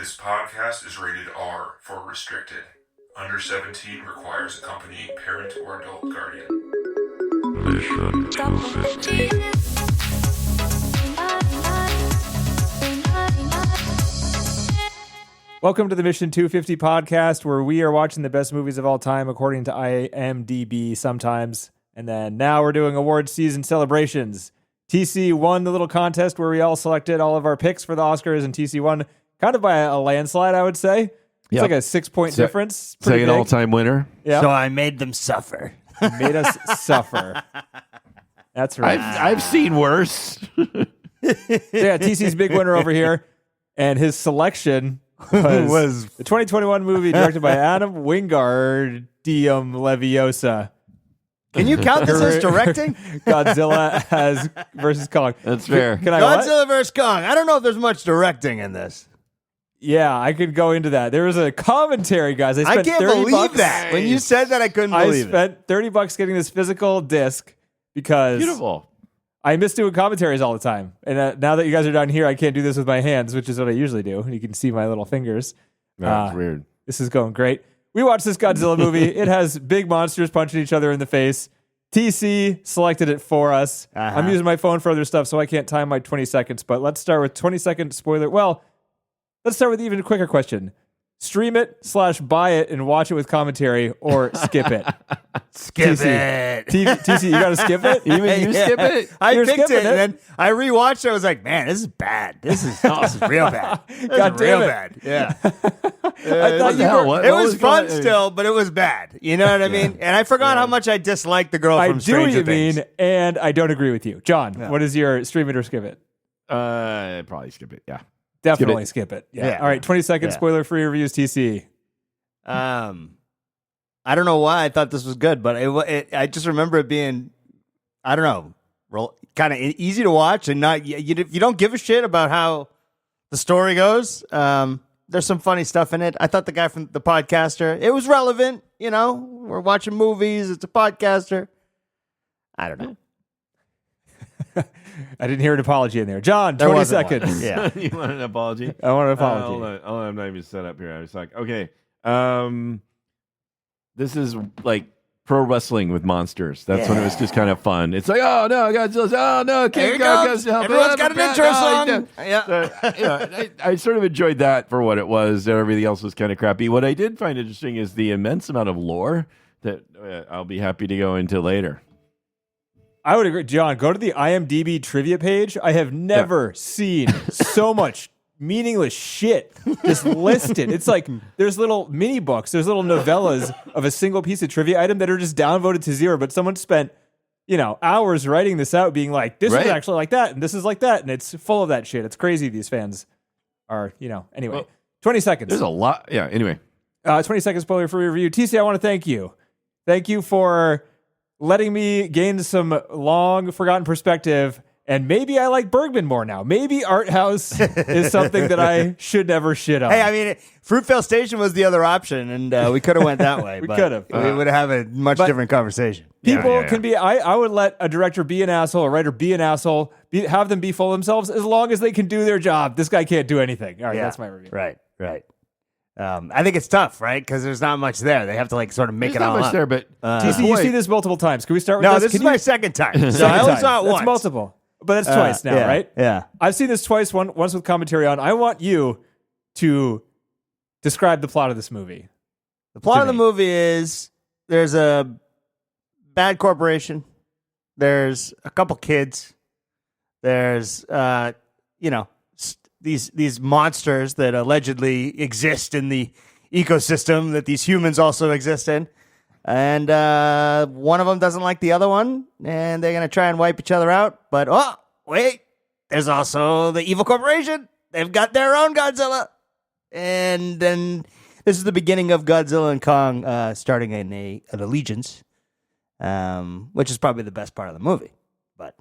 This podcast is rated R for restricted. Under 17 requires accompanying parent or adult guardian. Mission 250. Welcome to the Mission 250 podcast, where we are watching the best movies of all time according to IMDb sometimes. And then now we're doing award season celebrations. TC won the little contest where we all selected all of our picks for the Oscars, and TC won kind of by a landslide, I would say. It's like a 6-point difference. Second all-time winner. Yep. So I made them suffer. Made us suffer. That's right. I've seen worse. Yeah, TC's big winner over here, and his selection was the 2021 movie directed by Adam Wingard, Diem Leviosa. Can you count this as directing? Godzilla versus Kong. That's fair. Can I Godzilla versus Kong. I don't know if there's much directing in this. Yeah, I could go into that. There was a commentary, guys. I can't believe that. When you said that, I couldn't believe it. I spent $30 getting this physical disc because Beautiful. I miss doing commentaries all the time. And now that you guys are down here, I can't do this with my hands, which is what I usually do. You can see my little fingers. That's weird. This is going great. We watched this Godzilla movie. It has big monsters punching each other in the face. TC selected it for us. I'm using my phone for other stuff, so I can't time my 20 seconds. But let's start with 20-second spoiler. Well, let's start with even a quicker question. Stream it / buy it and watch it with commentary, or skip it. Skip TC. it. TC, you got to skip it? Even you skip it? I picked skipping it, and then I rewatched it. I was like, man, this is bad. This is real bad. God damn real it. bad. Yeah. I thought you were... It was fun still, but it was bad. You know what I mean? And I forgot how much I disliked the girl I from do Stranger what you Things. mean, and I don't agree with you. John, what is your stream it or skip it? Probably skip it, yeah. Definitely skip it. Yeah. All right, 20-second spoiler-free reviews, TC. I don't know why I thought this was good, but I just remember it being, I don't know, kind of easy to watch, and not you don't give a shit about how the story goes. There's some funny stuff in it. I thought the guy from the podcaster, it was relevant. You know, we're watching movies. It's a podcaster. I don't know. I didn't hear an apology in there. John, 20 seconds. One. Yeah. You want an apology? I want an apology. Hold on. I'm not even set up here. I was like, okay. This is like pro wrestling with monsters. That's when it was just kind of fun. It's like, oh no, Godzilla! Oh no, King Godzilla! Everyone's got an intro song. Yeah. I sort of enjoyed that for what it was. Everything else was kind of crappy. What I did find interesting is the immense amount of lore that I'll be happy to go into later. I would agree. John, go to the IMDb trivia page. I have never seen so much meaningless shit just listed. It's like there's little mini books, there's little novellas of a single piece of trivia item that are just downvoted to 0, but someone spent, hours writing this out, being like, this is actually like that, and this is like that, and it's full of that shit. It's crazy these fans are, anyway. Well, 20 seconds. There's a lot. Yeah, anyway. 20-second spoiler for review. TC, I want to thank you. Thank you for letting me gain some long forgotten perspective. And maybe I like Bergman more now. Maybe art house is something that I should never shit on. Hey, I mean, Fruitvale Station was the other option, and we could have went that way. We could have. We would have a much different conversation. People can be. I would let a director be an asshole, a writer be an asshole, have them be full of themselves as long as they can do their job. This guy can't do anything. All right, that's my review. Right. I think it's tough, right? Because there's not much there. They have to sort of make it all not much up. there, but TC, you see this multiple times. Can we start with No, this? this is my second time. So I only saw it once. That's multiple. But that's twice now, right? Yeah. I've seen this twice, once with commentary on. I want you to describe the plot of this movie. The plot of the movie is there's a bad corporation. There's a couple kids. There's, these monsters that allegedly exist in the ecosystem that these humans also exist in. And one of them doesn't like the other one, and they're going to try and wipe each other out. But, wait, there's also the evil corporation. They've got their own Godzilla. And then this is the beginning of Godzilla and Kong starting an allegiance, which is probably the best part of the movie. But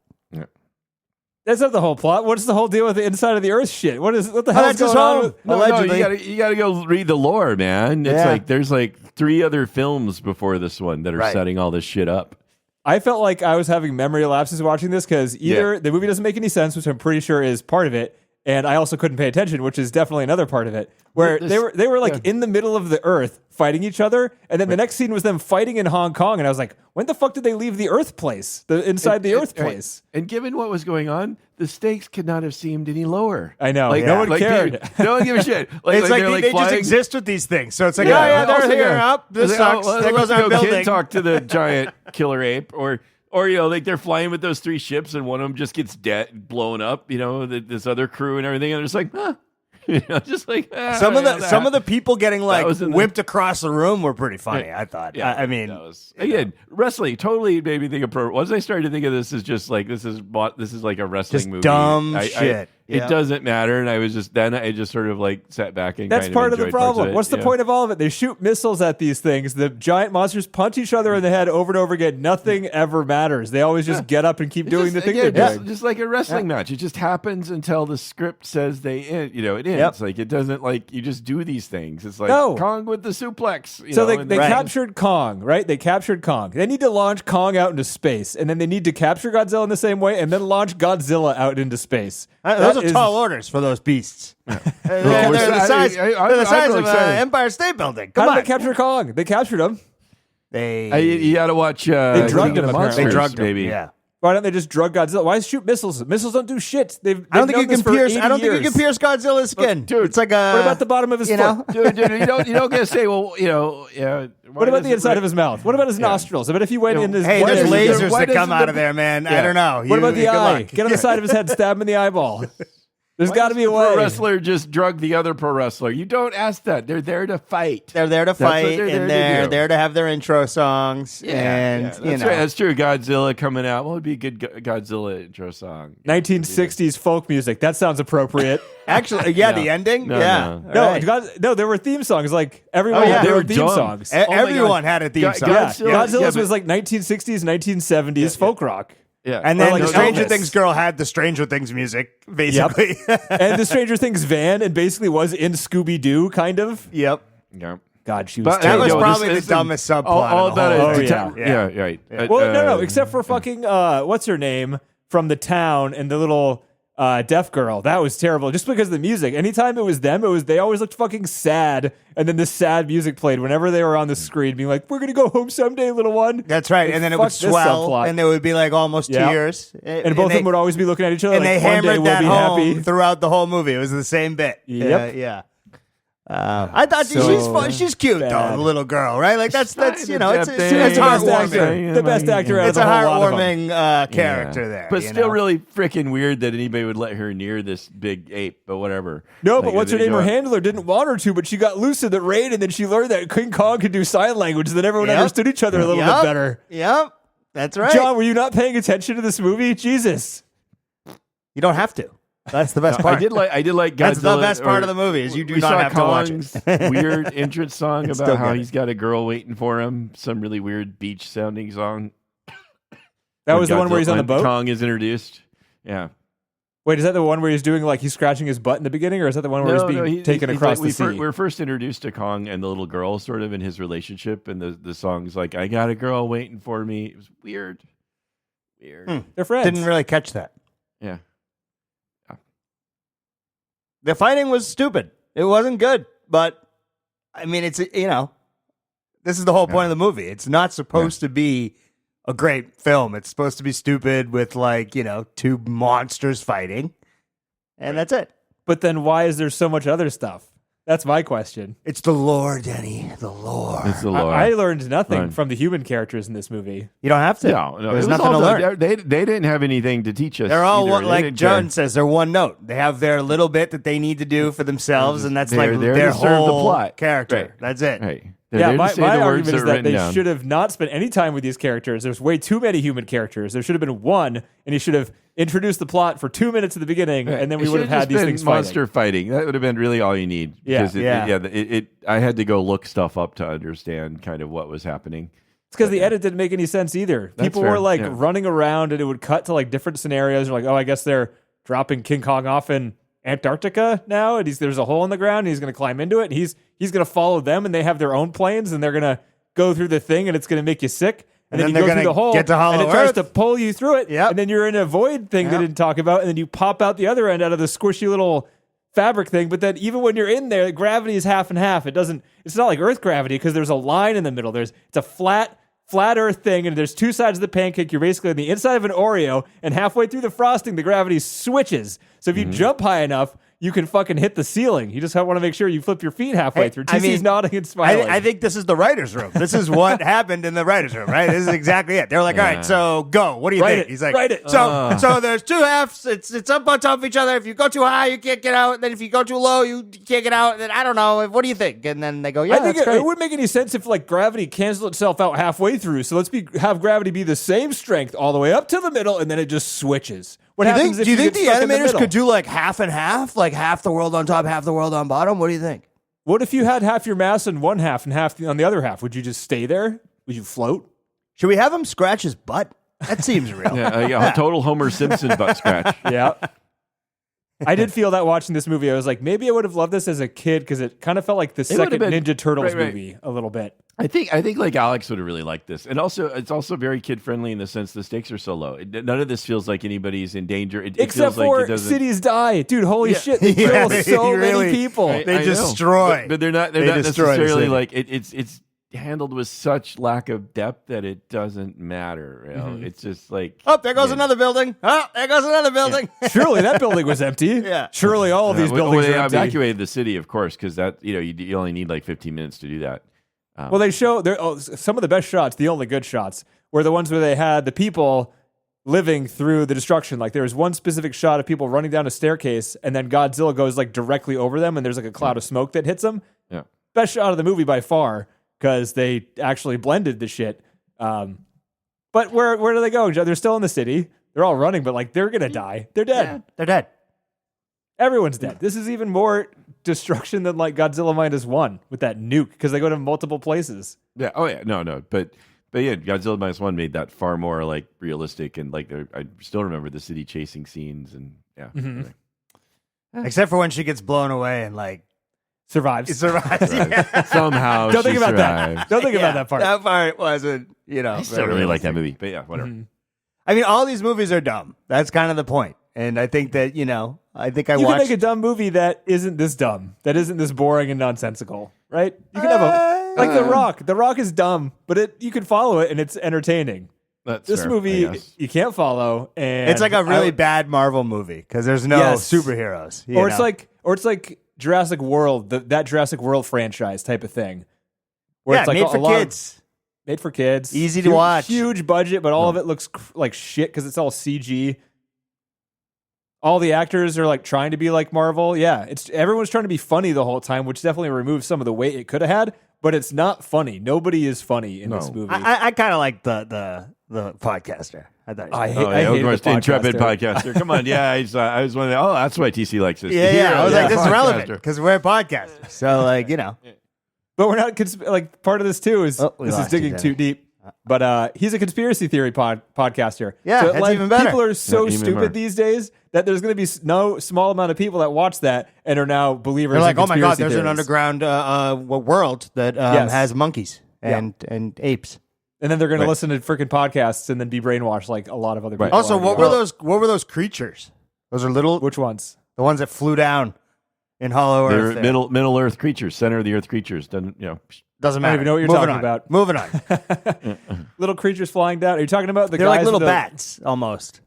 that's not the whole plot. What's the whole deal with the inside of the Earth shit? What the hell is going on? Allegedly. You gotta go read the lore, man. It's like there's like 3 other films before this one that are setting all this shit up. I felt like I was having memory lapses watching this because either the movie doesn't make any sense, which I'm pretty sure is part of it, and I also couldn't pay attention, which is definitely another part of it. Where they were like in the middle of the Earth fighting each other, and then the next scene was them fighting in Hong Kong, and I was like, when the fuck did they leave the Earth place, inside the Earth place? And given what was going on, the stakes could not have seemed any lower. I know, no one cared. No one gave a shit. It's like they just exist with these things. So it's like, they're here, up. This sucks. There goes our building. Kid talk to the giant killer ape, or like they're flying with those 3 ships, and one of them just gets blown up. This other crew and everything, and they're just like, huh. Just like some of the people getting like whipped across the room were pretty funny. I thought. Yeah, I mean, again, wrestling totally made me think of pro. Once I started to think of this as just like this is like a wrestling just movie, dumb shit. It doesn't matter, and I just sort of like sat back and that's kind part of the enjoyed parts problem. it, What's the point of all of it? They shoot missiles at these things. The giant monsters punch each other in the head over and over again. Nothing ever matters. They always just get up and keep doing the thing they're doing. Just like a wrestling match, it just happens until the script says it ends. Like it doesn't like you just do these things. It's like Kong with the suplex. They captured Kong, right? They captured Kong. They need to launch Kong out into space, and then they need to capture Godzilla in the same way, and then launch Godzilla out into space. Those are tall orders for those beasts. They're the size of Empire State Building. How did they capture Kong? They captured him. You got to watch. They drugged him. Monsters, they drugged him. maybe. Yeah. Why don't they just drug Godzilla? Why shoot missiles? Missiles don't do shit. I don't think you can pierce. I don't think you can pierce Godzilla's skin, dude. It's like a. What about the bottom of his foot? Dude, you don't get to say, well, What about the inside of his mouth? What about his nostrils? I bet if you went in his. Hey, there's lasers that come out of there, man. I don't know. What about the eye? Get on the side of his head, stab him in the eyeball. There's got to be a way. Pro wrestler just drug the other pro wrestler. You don't ask that. They're there to fight. They're there to fight, and they're there to have their intro songs. That's right. That's true. Godzilla coming out. What would be a good Godzilla intro song? 1960s folk music. That sounds appropriate. Actually, the ending. No, there were theme songs. Like everyone, there were theme songs. Everyone had a theme song. Godzilla's was like 1960s, 1970s folk rock. Yeah, and then the Stranger Things girl had the Stranger Things music, basically. Yep. And the Stranger Things van, and basically was in Scooby Doo, kind of. Yep. God, she was. That was probably the dumbest subplot. All about it. Yeah, right. Well, no, except for fucking what's her name from the town and the little deaf girl. That was terrible. Just because of the music. Anytime it was them, they always looked fucking sad. And then this sad music played whenever they were on the screen, being like, "We're gonna go home someday, little one." That's right. And then it would swell, and there would be like almost tears. And both of them would always be looking at each other. And like, they hammered that home happy throughout the whole movie. It was the same bit. Yep. Yeah. I thought she's fun. She's cute though, the little girl, right? Like that's it's heartwarming. The best actor out of it's the a whole lot of heartwarming character there, but still really freaking weird that anybody would let her near this big ape. But whatever. No, but what's her name? Her handler didn't want her to, but she got loose in the raid, and then she learned that King Kong could do sign language, and then everyone understood each other a little bit better. Yep, that's right. John, were you not paying attention to this movie? Jesus, you don't have to. That's the best part. I did like Godzilla. That's the best part of the movie is you do not have to watch it. Weird entrance song about how he's got a girl waiting for him. Some really weird beach sounding song. That was the one where he's on the boat? Kong is introduced. Yeah. Wait, is that the one where he's doing like he's scratching his butt in the beginning, or is that the one where he's being taken across the sea? We're first introduced to Kong and the little girl sort of in his relationship, and the song's like, "I got a girl waiting for me." It was weird. They're friends. Didn't really catch that. Yeah. The fighting was stupid. It wasn't good, but I mean, it's this is the whole point of the movie. It's not supposed to be a great film. It's supposed to be stupid with like, two monsters fighting. And that's it. But then why is there so much other stuff? That's my question. It's the lore, Denny. The lore. It's the lore. I learned nothing from the human characters in this movie. You don't have to. No. There's nothing to learn. They didn't have anything to teach us. They're all like John says. They're one note. They have their little bit that they need to do for themselves, and that's like their whole plot. character. Right. That's it. Right. My argument is that they should have not spent any time with these characters. There's way too many human characters. There should have been one, and you should have introduced the plot for 2 minutes at the beginning, and then we would have had these things monster fighting. That would have been really all you need. Yeah. I had to go look stuff up to understand kind of what was happening. It's because the edit didn't make any sense either. People were like running around, and it would cut to like different scenarios. You're like, oh, I guess they're dropping King Kong off in Antarctica now, and there's a hole in the ground, and he's going to climb into it, and he's going to follow them, and they have their own planes, and they're going to go through the thing, and it's going to make you sick. And then you they're go through gonna the hole, get to Hollow and it tries Earth. to pull you through it. Yep. And then you're in a void thing they didn't talk about, and then you pop out the other end out of the squishy little fabric thing. But then even when you're in there, gravity is half and half. It's not like Earth gravity because there's a line in the middle. It's a flat Earth thing, and there's two sides of the pancake. You're basically on the inside of an Oreo, and halfway through the frosting, the gravity switches. So if you jump high enough, you can fucking hit the ceiling. You just want to make sure you flip your feet halfway through. TC's nodding and smiling. I think this is the writer's room. This is what happened in the writer's room, right? This is exactly it. They're like, all right, so go. What do you Write think? it. He's like, Write it. So there's two halves. It's up on top of each other. If you go too high, you can't get out. And then if you go too low, you can't get out. And then I don't know. What do you think? And then they go, yeah, I think that's great. it wouldn't make any sense if like gravity canceled itself out halfway through. So have gravity be the same strength all the way up to the middle, and then it just switches. What happens if do you think get the stuck in animators middle? could do like half and half, like half the world on top, half the world on bottom? What do you think? What if you had half your mass on one half and half on the other half? Would you just stay there? Would you float? Should we have him scratch his butt? That seems real. Yeah, total Homer Simpson butt scratch. Yeah. I did feel that watching this movie. I was like, maybe I would have loved this as a kid because it kind of felt like the second been- Ninja Turtles right. movie a little bit. I think like Alex would have really liked this, and also it's also very kid friendly in the sense the stakes are so low. None of this feels like anybody's in danger. It Except feels like for it doesn't. cities die. Dude, holy shit. They Yeah, kill so really- many people. They I know. destroy. but they're not They destroy the necessarily city. like it's handled with such lack of depth that it doesn't matter. You know? It's just like Oh, there goes another building. Oh, there goes another building. Surely that building was empty. Yeah. Surely all of these buildings they are empty. evacuated the city, of course, because that you only need like 15 minutes to do that. Well, they show some of the best shots, the only good shots, were the ones where they had the people living through the destruction. Like there was one specific shot of people running down a staircase, and then Godzilla goes like directly over them, and there's like a cloud of smoke that hits them. Yeah. Best shot of the movie by far because they actually blended the shit. But where do they go? They're still in the city. They're all running, but like they're gonna die. They're dead. They're dead. Everyone's dead. This is even more destruction than like Godzilla -1 with that nuke because they go to multiple places. Yeah. Oh yeah. No. But yeah, Godzilla -1 made that far more like realistic and like I still remember the city chasing scenes and yeah. Anyway. Except for when she gets blown away and like Survives. it survives. Yeah. Somehow Don't think she about survived. that. Don't think about that part. That part wasn't, I still really like that movie, but yeah, whatever. I mean, all these movies are dumb. That's kind of the point. And I think that, I think I You can watched. make a dumb movie that isn't this dumb, that isn't this boring and nonsensical, right? You can have like The Rock. The Rock is dumb, but you can follow it and it's entertaining. That's This fair, movie I guess. you can't follow, and It's like a really bad Marvel movie because there's no Yes. superheroes. you or it's know? like Jurassic World, that Jurassic World franchise type of thing, where yeah, it's like made a for lot of- kids. made for kids, Easy to watch. huge budget, but all of it looks like shit because it's all CG. All the actors are like trying to be like Marvel. Yeah, everyone's trying to be funny the whole time, which definitely removes some of the weight it could have had. But it's not funny. Nobody is funny in this movie. I kind of like the podcaster. I thought. I He was hate- Oh, yeah, I of hate course, the intrepid podcaster. podcaster. Come on, yeah, I was wondering. Oh, that's why TC likes this. yeah, yeah. I was like, this is podcaster. relevant because we're a podcaster. So, like, But we're not like part of this too is Oh, we this is lost you, digging Denny. too deep. But he's a conspiracy theory podcaster. Yeah, so, that's like, even better. People are so Yeah, even stupid more. these days that there's going to be no small amount of people that watch that and are now believers. they're like, in oh my god, conspiracy there's an theories. underground world that Yes. has monkeys and apes. And then they're going Right. to listen to freaking podcasts and then be brainwashed like a lot of other people. Right. Also, are. what were those? What were those creatures? Those are little, Which ones? the ones that flew down in Hollow They're Earth. there. middle Earth creatures, center of the Earth creatures. Doesn't Doesn't I matter. don't even know what you're Moving talking on. about. Moving on. Little creatures flying down. Are you talking about the They're guys like little with the- bats almost.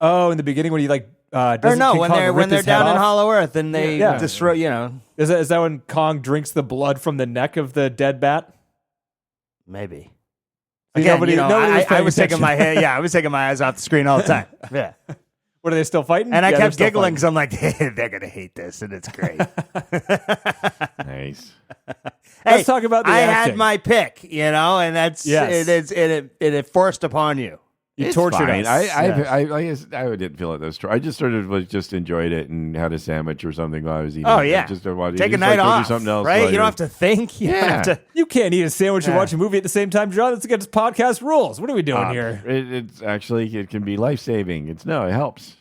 Oh, in the beginning when you like Or doesn't no, King when Kong they're rip his head down in off? Hollow Earth and they Yeah. destroy. Is that when Kong drinks the blood from the neck of the dead bat? Maybe. See, Again, nobody was I paying was taking attention. my head. Yeah, I was taking my eyes off the screen all the time. Yeah, What are they still fighting? and I Yeah, kept they're still giggling fighting. because I'm like, hey, they're gonna hate this, and it's great. nice. Let's talk about the I acting. had my pick, and that's Yes. it forced upon you. You It's tortured fine. us. I didn't feel it that strong. I just just enjoyed it and had a sandwich or something while I was eating. Oh it. yeah, just to watch it. take a Just night like, go do off, something else right? while You don't you're- have to think. You don't have to. You can't eat a sandwich and watch a movie at the same time, John. That's against podcast rules. What are we doing here? It's actually it can be life saving. It helps.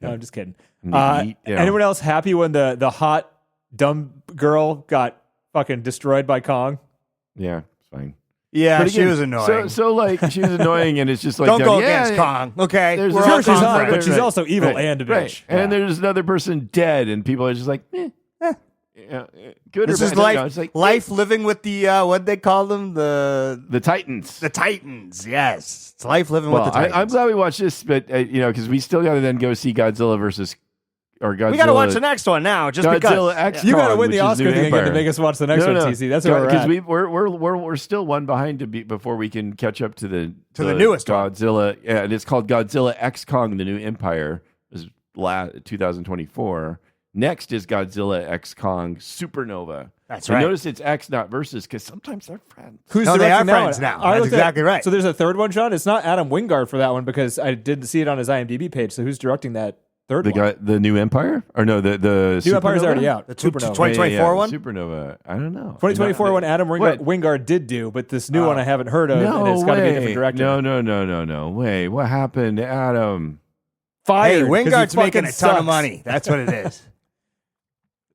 No, I'm just kidding. Eat, Anyone else happy when the hot dumb girl got fucking destroyed by Kong? Yeah, it's fine. Yeah, But she again, was annoying. So like she was annoying, and it's just like Don't go yeah, against Kong. Okay, there's we're another all Sure, she's Kong hot, friends. but she's also evil and a bitch. Right. And there's another person dead, and people are just like, yeah, good This or is bad. life. It's like Life living with the what they call them the Titans. the Titans. Yes, it's life living Well, with the Titans. I'm glad we watched this, but because we still got to then go see Godzilla versus Godzilla. We got to watch the next one now, just Godzilla because. X You got to Kong, win the which is Oscar New thing again to Empire. make us watch the next one, TC. That's where we're at. Because we're still one behind before we can catch up to the newest one. Godzilla. Yeah, and it's called Godzilla X Kong: The New Empire. Is 2024. Next is Godzilla X Kong Supernova. That's And right. notice it's X, not versus, because sometimes they're friends. Who's No, they are directing that friends one? now. I That's looked at- exactly right. So there's a third one, John. It's not Adam Wingard for that one because I didn't see it on his IMDb page. So who's directing that third one? The New Empire, or no, the New Empire's Supernova? already out. The Supernova. 2024 one? Supernova. I don't know. 2024 one Adam What? Wingard did do, but this new one I haven't heard of, No and it's got to be a way. different director. No. Wait, what happened to Adam? Hey, Fired. 'cause he Wingard's making fucking a ton of sucks. money. That's what it is.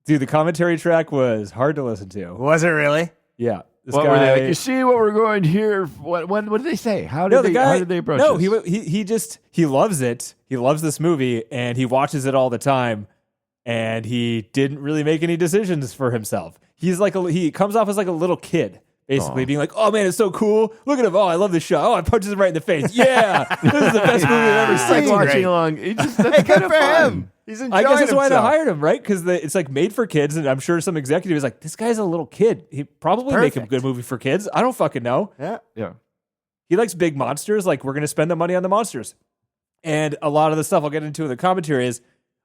Dude, the commentary track was hard to listen to. Was it really? Yeah. This What guy, were they like? You see what we're going here? What did they say? How did how did they approach No, this? he loves it. He loves this movie and he watches it all the time. And he didn't really make any decisions for himself. He comes off as like a little kid, basically being like, "Oh man, it's so cool! Look at him! Oh, I love this show! Oh, I punched him right in the face! Yeah, this is the best movie I've ever It's like seen." watching along. It's just that's Hey, kind good of for fun. him. He's I enjoying guess that's why they himself. hired him, right? Because it's like made for kids, and I'm sure some executive is like, "This guy's a little kid. He probably make a Perfect. good movie for kids. I don't fucking know." Yeah. Yeah. He likes big monsters. Like, we're going to spend the money on the monsters. And a lot of the stuff I'll get into in the commentary is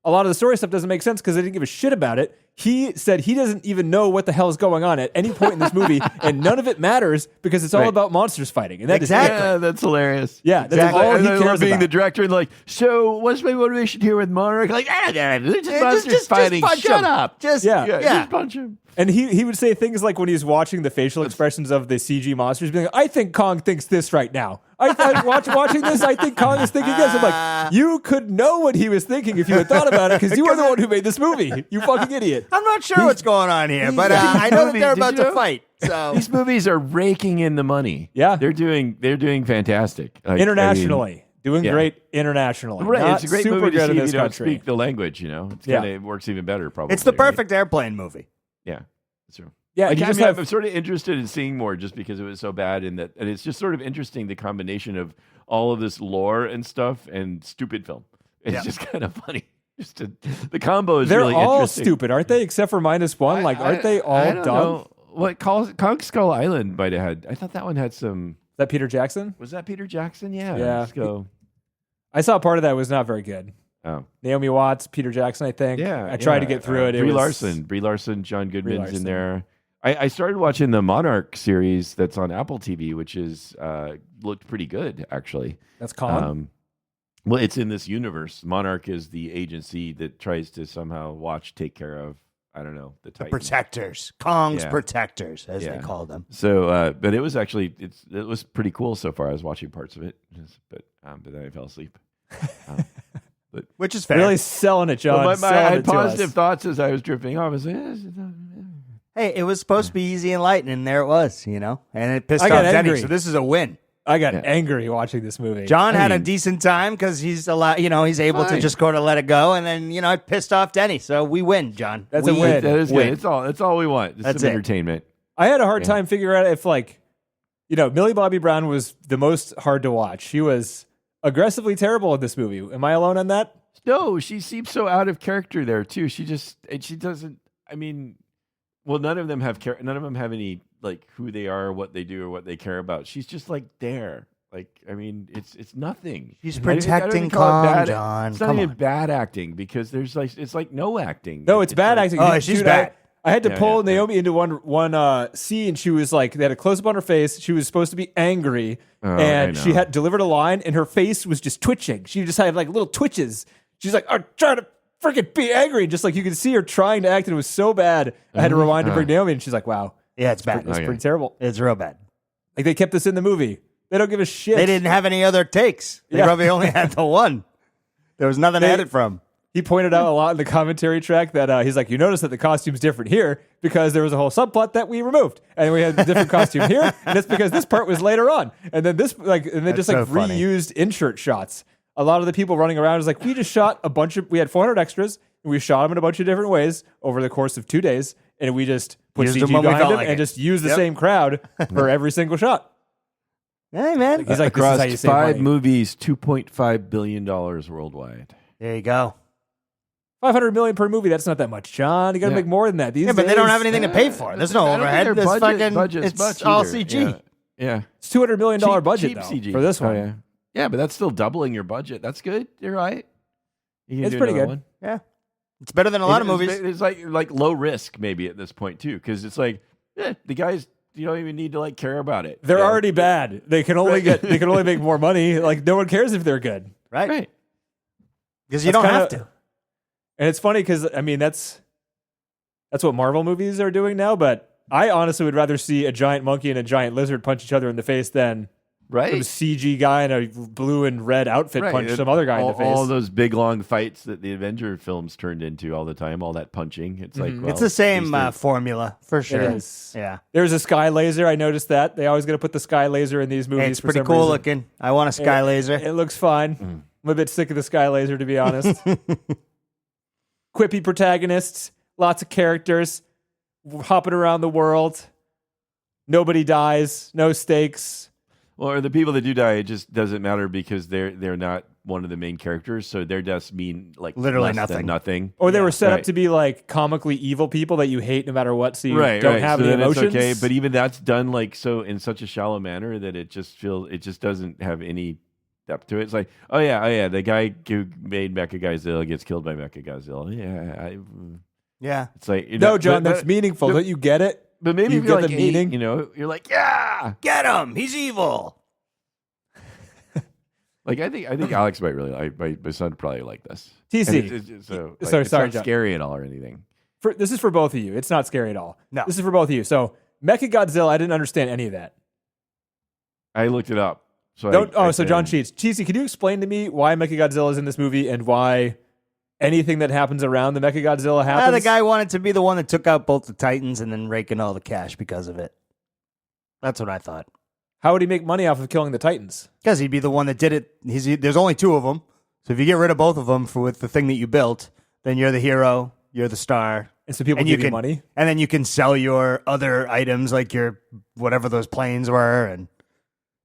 a lot of the story stuff doesn't make sense because they didn't give a shit about it. He said he doesn't even know what the hell is going on at any point in this movie, and none of it matters because it's all Right. about monsters fighting. And that is Exactly. it. Yeah, that's hilarious. Yeah, that's Exactly. all And he I cares love being about. the director and like, so what's my motivation here with Monarch? Like, just monsters fighting. punch Shut him. up. Just Yeah. Just punch him. And he would say things like when he's watching the facial expressions of the CG monsters, being like, "I think Kong thinks this right now. Watching this, I think Kong is thinking this." I'm like, you could know what he was thinking if you had thought about it because you were the one who made this movie. You fucking idiot. I'm not sure what's going on here, but I know that they're Did about you to know? fight. So These movies are raking in the money. Yeah. They're doing fantastic. Like, Internationally. Doing yeah. great internationally. Right, Not it's a great super movie to good see in if this you don't country. speak the language. It's Yeah. it works even better. Probably it's the right? perfect airplane movie. Yeah, that's true. Yeah, Like, you just I'm have sort of interested in seeing more just because it was so bad, and it's just sort of interesting the combination of all of this lore and stuff and stupid film. It's just kind of funny. The combo is they're really all interesting. stupid, aren't they? Except for -1. Like, aren't they all I dumb? don't know. What Kong Skull Island might have had? I thought that one had some. Is that Peter Jackson? Was that Peter Jackson? Yeah. Yeah. Let's go. I saw part of that was not very good. Oh. Naomi Watts, Peter Jackson, I think. Yeah, I tried to get through it. Brie It was Larson, John Goodman's Larson. in there. I started watching the Monarch series that's on Apple TV, which is looked pretty good actually. That's Kong. Well, it's in this universe. Monarch is the agency that tries to somehow take care of, I don't know, the Titans. Protectors. Kong's Yeah. protectors, as they Yeah. call them. So, but it was actually it was pretty cool so far. I was watching parts of it, but then I fell asleep. Which is fair. Really selling it, John. Well, I Selling had it to positive us. thoughts as I was drifting off. I was like, Hey, it was supposed to be easy and light, and there it was, and it pissed I off got Denny, angry. so this is a win. I got Yeah. angry watching this movie. John had a mean- decent time because he's he's able to Fine. just go to let it go, and then it pissed off Denny, so we win, John. That's a We win. that is good. win. It's all we want. It's That's some it. entertainment. I had a hard time figuring out if, Millie Bobby Brown was the most hard to watch. She was aggressively terrible in this movie. Am I alone on that? No, she seems so out of character there too. She doesn't. I mean, well, none of them have any who they are, what they do, or what they care about. She's just there. It's nothing. She's I don't protecting even call it Kong, bad- John. It's not Come even on. bad acting because there's it's no acting. No, it's bad acting. Oh, she's Dude, bad. I had to Yeah, pull yeah, Naomi into one scene. She was they had a close up on her face. She was supposed to be angry, Oh, and I she know. had delivered a line, and her face was just twitching. She just had little twitches. She's like, "I'm trying to freaking be angry," just you could see her trying to act, and it was so bad. I had to rewind to bring Naomi, and she's like, "Wow, Yeah, it's bad. it's Okay. pretty terrible." It's real bad. They kept this in the movie. They don't give a shit. They didn't have any other takes. They Yeah. probably only had the one. There was nothing to edit from. he pointed out a lot in the commentary track that he's like, you notice that the costume's different here because there was a whole subplot that we removed, and we had a different costume here, and it's because this part was later on, and then this That's so funny. reused in-shirt shots. A lot of the people running around is like, we just shot we had 400 extras, and we shot them in a bunch of different ways over the course of 2 days, and we just put Used CG them when we behind felt them like and it. just used the Yep. same crowd for every single shot. Hey, man. He's like, this is Across how you save 5 money. movies, $2.5 billion worldwide. There you go. 500 million per movie. That's not that much, John. You got to Yeah. make more than that. These Yeah, but they don't days, have anything to pay for. There's no I don't think overhead. their There's fucking, budget's it's much all either. CG. Yeah. It's $200 million budget cheap though, CG. for this one. Oh, yeah, but that's still doubling your budget. That's good. You're right. You can It's do pretty another good. one. Yeah. It's better than a lot of It's- movies. It's like low risk maybe at this point too, because it's like the guys, you don't even need to like care about it. They're Yeah. already bad. They can only they can only make more money. Like no one cares if they're good. Right? Because you That's don't kinda- have to. And it's funny because I mean that's what Marvel movies are doing now. But I honestly would rather see a giant monkey and a giant lizard punch each other in the face than some right. CG guy in a blue and red outfit punch some other guy in the face. All those big long fights that the Avenger films turned into all the time, all that punching. It's like well, It's the same at least formula, for sure. It is. Yeah. There's a sky laser. I noticed that they always got to put the sky laser in these movies. Hey, it's for pretty some cool reason. looking. I want a sky laser. It looks fine. I'm a bit sick of the sky laser, to be honest. Quippy protagonists, lots of characters, hopping around the world. Nobody dies, no stakes. Well, or the people that do die, it just doesn't matter because they're not one of the main characters, so their deaths mean like Literally less than nothing. nothing. Or they were set up right. to be like comically evil people that you hate no matter what, so you Right, don't right. have so any then emotions. It's okay, but even that's done like so in such a shallow manner that it just doesn't have any depth to it. It's like, oh yeah, the guy who made Mechagodzilla gets killed by Mechagodzilla. Yeah, Yeah. it's like you No, know, John, but- that's meaningful. but- Don't you get it? But maybe You if you're get like the 8, meaning? you know, you're like, yeah. Get him. He's evil. Like I think Alex might really like my son would probably like this. TC. And it's so Sorry, it's sorry, not John. scary at all or anything. This is for both of you. It's not scary at all. No. This is for both of you. So, Mechagodzilla, I didn't understand any of that. I looked it up. So So John cheats. TC, can you explain to me why Mechagodzilla is in this movie and why anything that happens around the Mechagodzilla happens? The guy wanted to be the one that took out both the Titans and then raking all the cash because of it. That's what I thought. How would he make money off of killing the Titans? Because he'd be the one that did it. There's only 2 of them. So if you get rid of both of them with the thing that you built, then you're the hero, you're the star. And so people And give you can, money? And then you can sell your other items like your whatever those planes were, and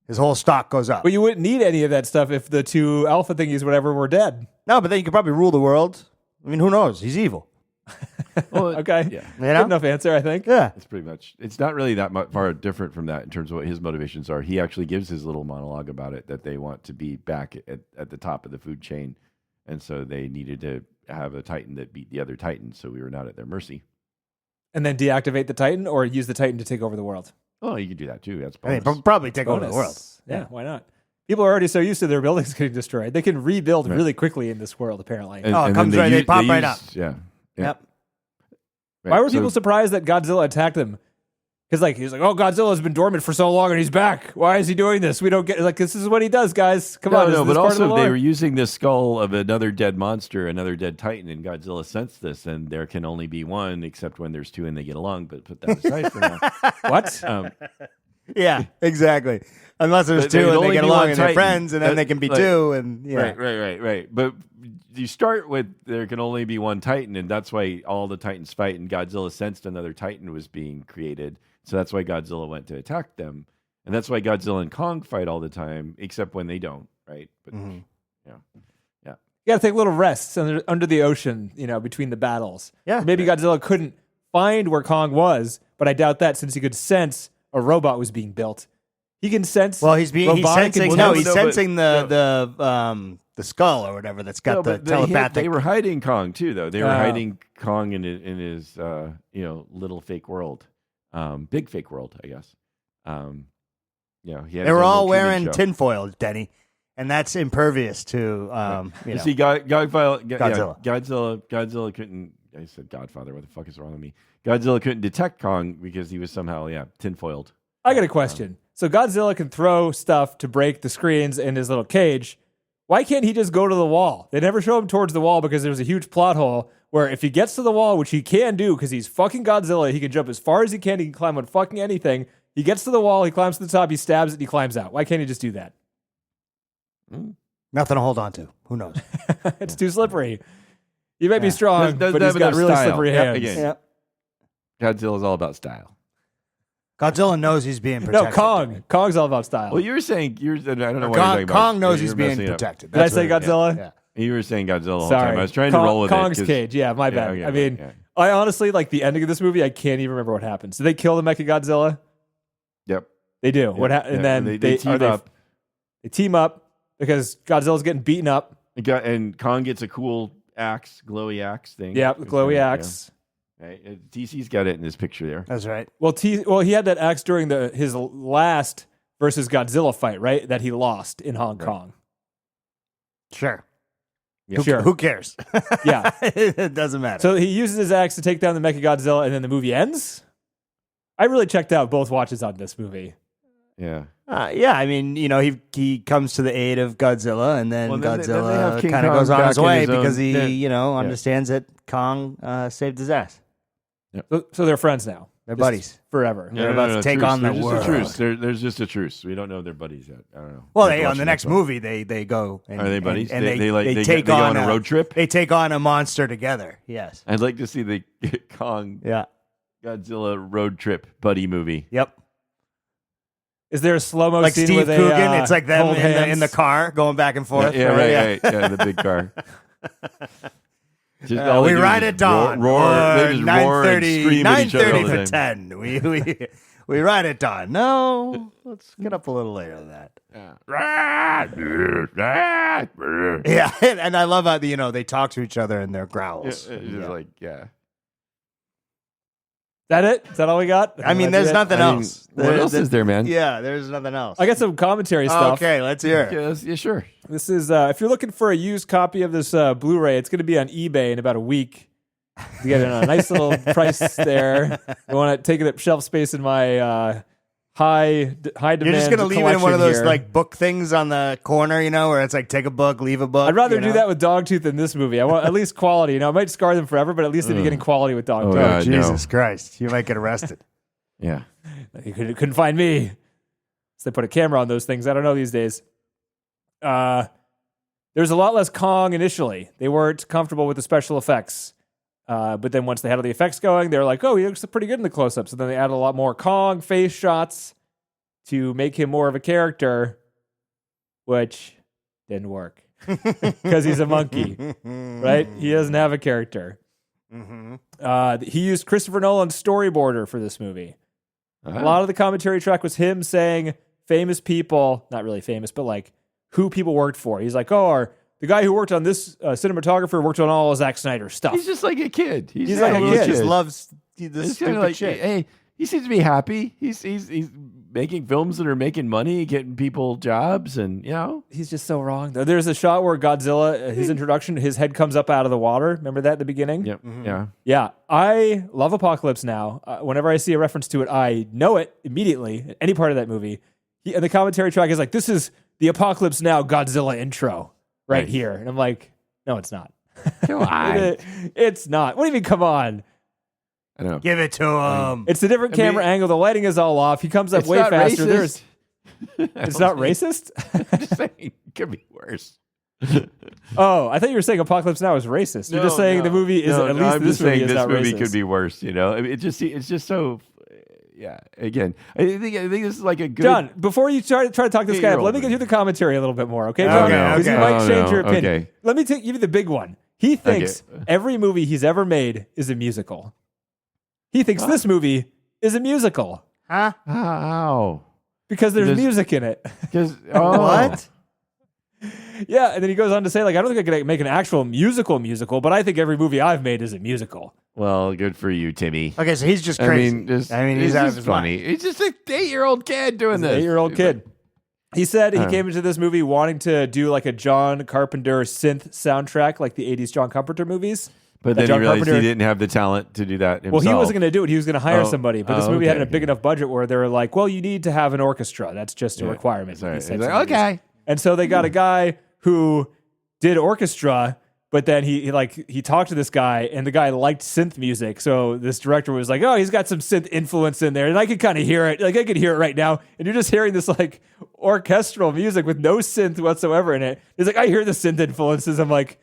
his whole stock goes up. But you wouldn't need any of that stuff if the 2 alpha thingies, whatever, were dead. No, but then you could probably rule the world. I mean, who knows? He's evil. Well, Okay. Yeah. You know? Good enough answer, I think. Yeah. It's pretty much. It's not really that much far different from that in terms of what his motivations are. He actually gives his little monologue about it that they want to be back at the top of the food chain, and so they needed to have a Titan that beat the other Titans, so we were not at their mercy. And then deactivate the Titan or use the Titan to take over the world. Oh, you can do that too. That's I mean, bonus. probably take over Bonus. the world. Yeah, why not? People are already so used to their buildings getting destroyed. They can rebuild Right. really quickly in this world, apparently. And- Oh, it and comes then right- they pop right up. Yeah. Yep. Right. Why were So- people surprised that Godzilla attacked them? Because he was like, "Oh, Godzilla's been dormant for so long, and he's back. Why is he doing this? We don't get like this is what he does, guys. Come on, No, is this but part of the also they lore?" were using the skull of another dead monster, another dead Titan, and Godzilla sensed this, and there can only be one, except when there's 2 and they get along. But put that aside for now. What? Yeah, exactly. Unless there's But there 2 can and they only get be along one and they're Titan. friends, and then That- they can be like- 2. And yeah. Right. But you start with there can only be one Titan, and that's why all the Titans fight. And Godzilla sensed another Titan was being created, so that's why Godzilla went to attack them, and that's why Godzilla and Kong fight all the time, except when they don't. Right? But Mhm. You got to take little rests under the ocean, between the battles. Yeah. Or maybe Godzilla couldn't find where Kong was, but I doubt that since he could sense a robot was being built. He can sense. Well, he's robotic sensing. intelligence. No, he's No, but- sensing the skull or whatever that's got No, the but telepathic. They were hiding Kong too, though. They were Oh. hiding Kong in his little fake world, big fake world, I guess. He had They his were own all little Truman wearing show. tinfoil, Denny, and that's impervious to You see, Godzilla. Godzilla couldn't. I said Godfather. What the fuck is wrong with me? Godzilla couldn't detect Kong because he was somehow tinfoiled. I got a question. So Godzilla can throw stuff to break the screens in his little cage. Why can't he just go to the wall? They never show him towards the wall because there's a huge plot hole where if he gets to the wall, which he can do because he's fucking Godzilla, he can jump as far as he can climb on fucking anything. He gets to the wall, he climbs to the top, he stabs it, and he climbs out. Why can't he just do that? Nothing to hold on to. Who knows? It's too slippery. He may be strong, but he's got really slippery hands. Again. Yep. Godzilla's all about style. Godzilla knows he's being protected. No, Kong. Kong's all about style. Well, you were saying I don't know what you're talking about. Kong knows You're he's being messing it up. protected. Did I say what it is. Godzilla? Yeah. You were saying Godzilla the whole Sorry. time. I was trying to roll with Kong's it. cage. Yeah, my bad. okay, I mean, yeah. I honestly, like the ending of this movie, I can't even remember what happens. Do they kill the Mechagodzilla? Yep. They do. Yeah, And then they team up. They team up because Godzilla's getting beaten up. And Kong gets a cool axe, glowy axe thing. Yeah, the glowy axe. Yeah. Right. DC's got it in this picture there. That's right. Well, he had that axe during his last versus Godzilla fight, right? That he lost in Hong Kong. Sure. Yeah. Sure. Who cares? Yeah. It doesn't matter. So he uses his axe to take down the Mechagodzilla, and then the movie ends. I really checked out both watches on this movie. Yeah. Yeah, I mean, he comes to the aid of Godzilla, and then Well, then they Godzilla have King kind of Kong goes on back his in way his own- because he, Yeah. understands that Kong saved his ass. So they're friends now. They're Just buddies. forever. They're about to take on the There's world. just a truce. There's just a truce. We don't know if they're buddies yet. I don't know. Well, Have to watch on the it next myself. movie, they go. And, Are they buddies? And They take go on on a road trip? They take on a monster together. Yes. I'd like to see the Kong Yeah. Godzilla road trip buddy movie. Yep. Is there a slow-mo Like scene Steve where Coogan, they it's like them hold in hands? the car going back and forth. Yeah, right. Yeah, the big car. Just all they We do is ride just at dawn. Roar. They just roar and 9:30 scream at each other all 9:30 the to time. 10. We ride at dawn. No, let's get up a little later than that. Yeah, and I love how they talk to each other in their growls. It's just like, yeah. That it? Is that all we got? I mean, there's nothing else. What else is there, man? Yeah, there's nothing else. I got some commentary stuff. Okay, let's hear it. Yeah, sure. This is if you're looking for a used copy of this Blu-ray, it's going to be on eBay in about a week. You get it on a nice little price there. I want to take it up shelf space in my high demand. You're just gonna leave it in one of those here. like book things on the corner, where it's like take a book, leave a book. I'd rather do that with Dogtooth than this movie. I want at least quality. It might scar them forever, but at least they'd be getting quality with Dogtooth. Oh, God. Jesus Christ, you might get arrested. Yeah. You couldn't find me. So they put a camera on those things. I don't know these days. There's a lot less Kong initially. They weren't comfortable with the special effects. But then once they had all the effects going, they're like, oh, he looks pretty good in the close-ups. So then they added a lot more Kong face shots to make him more of a character, which didn't work because he's a monkey, right? He doesn't have a character. Mm-hmm. He used Christopher Nolan's storyboarder for this movie. A lot of the commentary track was him saying famous people, not really famous, but like who people worked for. He's like, the guy who worked on this cinematographer worked on all of Zack Snyder's stuff. He's just like a kid. He's like a He kid. just loves the He's stupid kinda like, shit. hey, he seems to be happy. He's making films that are making money, getting people jobs, and He's just so wrong. There's a shot where Godzilla, his introduction, his head comes up out of the water. Remember that at the beginning? Yep. Yeah. Yeah. I love Apocalypse Now. Whenever I see a reference to it, I know it immediately. Any part of that movie. And the commentary track is like, this is the Apocalypse Now Godzilla intro right here. And I'm like, no, it's not. Come on. It's not. What do you mean, come on? I don't know. Give it to him. It's a different camera angle. The lighting is all off. He comes up It's way not faster. racist. It's not racist? I'm just saying, it could be worse. Oh, I thought you were saying Apocalypse Now is racist. You're just saying the movie is at least I'm this just movie saying is this not movie racist. could be worse. It's just so. Yeah. Again, I think this is like a good. John, before you try to talk this guy up, let me get through the commentary a little bit more, okay, John? Because you might change your opinion. Okay. Let me give you the big one. He thinks every movie he's ever made is a musical. He thinks this movie is a musical Huh? How? because there's music in it. Because What? Yeah, and then he goes on to say, like, I don't think I could make an actual musical, but I think every movie I've made is a musical. Well, good for you, Timmy. Okay, so he's just crazy. He's he's out of his funny. mind. He's just an 8-year-old kid doing this. 8-year-old kid. He said he came into this movie wanting to do like a John Carpenter synth soundtrack, like the 80s John Carpenter movies. But then he realized he didn't have the talent to do that himself. Well, he wasn't going to do it. He was going to hire Oh. somebody. But this Oh, movie had okay. a big enough budget where they were like, well, you need to have an orchestra. That's just a requirement. Sorry. These He's types like, of movies. okay. And so they got a guy who did orchestra, but then he talked to this guy, and the guy liked synth music. So this director was like, "Oh, he's got some synth influence in there," and I could kind of hear it. Like I could hear it right now, and you're just hearing this like orchestral music with no synth whatsoever in it. He's like, "I hear the synth influences." I'm like,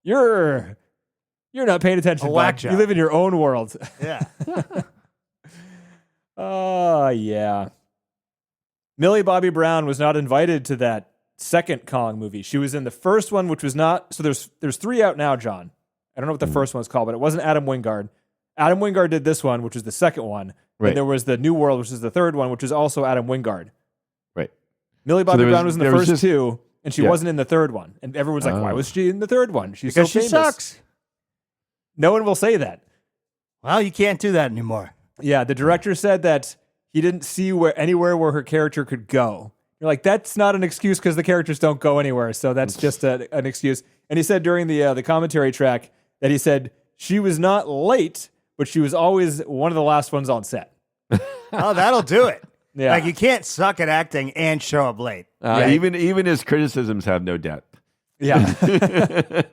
"You're not paying attention, bud. You live in your own world." Yeah. Oh yeah. Millie Bobby Brown was not invited to that second Kong movie. She was in the first one, which was not. So there's 3 out now, John. I don't know what the first one's called, but it wasn't Adam Wingard. Adam Wingard did this one, which is the second one. Right. And there was the New World, which is the third one, which is also Adam Wingard. Right. Millie Bobby Brown was in the first 2, and she Yeah. wasn't in the third one. And everyone's like, "Why was she in the third one? She's Because so she famous." sucks. No one will say that. Well, you can't do that anymore. Yeah, the director said that he didn't see anywhere where her character could go. You're like, that's not an excuse because the characters don't go anywhere. So that's just an excuse. And he said during the commentary track that he said she was not late, but she was always one of the last ones on set. Oh, that'll do it. Yeah. Like you can't suck at acting and show up late. Even his criticisms have no depth. Yeah.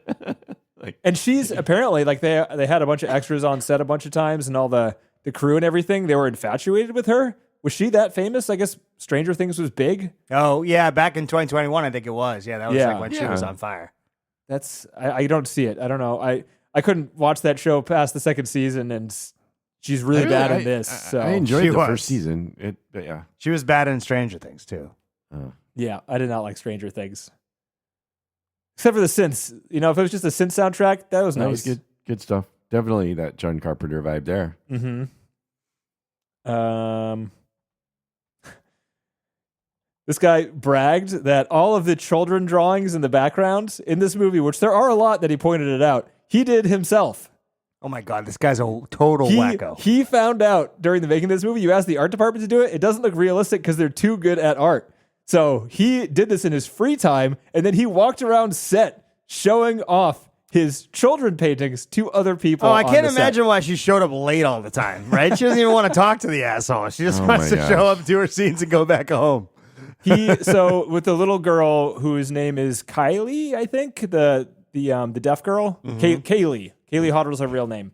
And she's apparently like they had a bunch of extras on set a bunch of times, and all the crew and everything, they were infatuated with her. Was she that famous? I guess Stranger Things was big. Oh, yeah. Back in 2021, I think it was. Yeah, that was like when she was on fire. That's I don't see it. I don't know. I couldn't watch that show past the second season, and she's really bad in this. So I enjoyed She the was. first season. But yeah. She was bad in Stranger Things, too. yeah, I did not like Stranger Things. Except for the synths. You know, if it was just a synth soundtrack, that was That nice. was good stuff. Definitely that John Carpenter vibe there. Mm-hmm. This guy bragged that all of the children drawings in the background in this movie, which there are a lot that he pointed it out, he did himself. Oh, my God. This guy's a total wacko. He found out during the making of this movie, you asked the art department to do it, it doesn't look realistic because they're too good at art. So he did this in his free time, and then he walked around set showing off his children paintings to other people. Oh, I on can't the set. imagine why she showed up late all the time, right? She doesn't even want to talk to the asshole. She just wants my to show gosh. up, do her scenes, and go back home. So with the little girl whose name is Kylie, I think the deaf girl, Kaylee Hodder's her real name.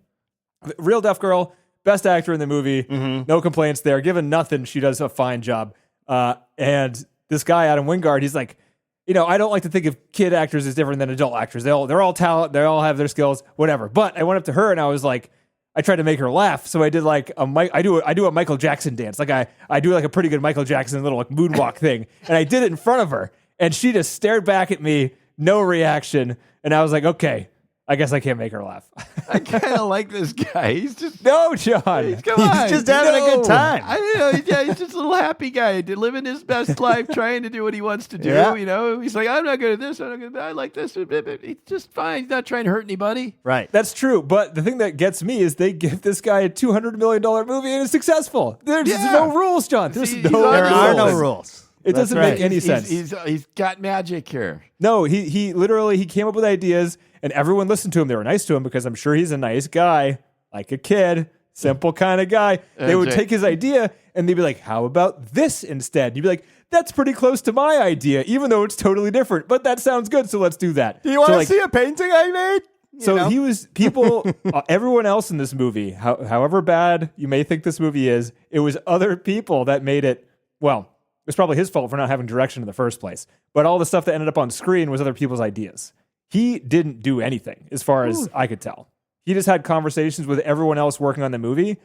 Real deaf girl, best actor in the movie. No complaints there. Given nothing, she does a fine job. And this guy Adam Wingard, he's like, you know, I don't like to think of kid actors as different than adult actors. They're all talent. They all have their skills, whatever. But I went up to her and I was like, I tried to make her laugh. So I did like I do a Michael Jackson dance. Like I do like a pretty good Michael Jackson little like moonwalk thing. And I did it in front of her. And she just stared back at me, no reaction. And I was like, okay, I guess I can't make her laugh. I kind of like this guy. He's just No, John. come on. He's just having a good time. I don't know. He's just a little happy guy, living his best life, trying to do what he wants to do. Yeah. You know, he's like, I'm not good at this. I'm not good at that. I like this. He's just fine. He's not trying to hurt anybody. Right. That's true, but the thing that gets me is they give this guy a $200 million movie and it's successful. There's no rules, John. There's He's no on There the are rules. no rules. rules. It That's doesn't right. make any sense. He's got magic here. No, he literally came up with ideas and everyone listened to him. They were nice to him because I'm sure he's a nice guy, like a kid, simple kind of guy. They would right. take his idea and they'd be like, how about this instead? And you'd be like, that's pretty close to my idea, even though it's totally different, but that sounds good, so let's do that. Do you want to like, see a painting I made? He was people, everyone else in this movie, however bad you may think this movie is, it was other people that made it, well, it was probably his fault for not having direction in the first place. But all the stuff that ended up on screen was other people's ideas. He didn't do anything, as far as I could tell. He just had conversations with everyone else working on the movie,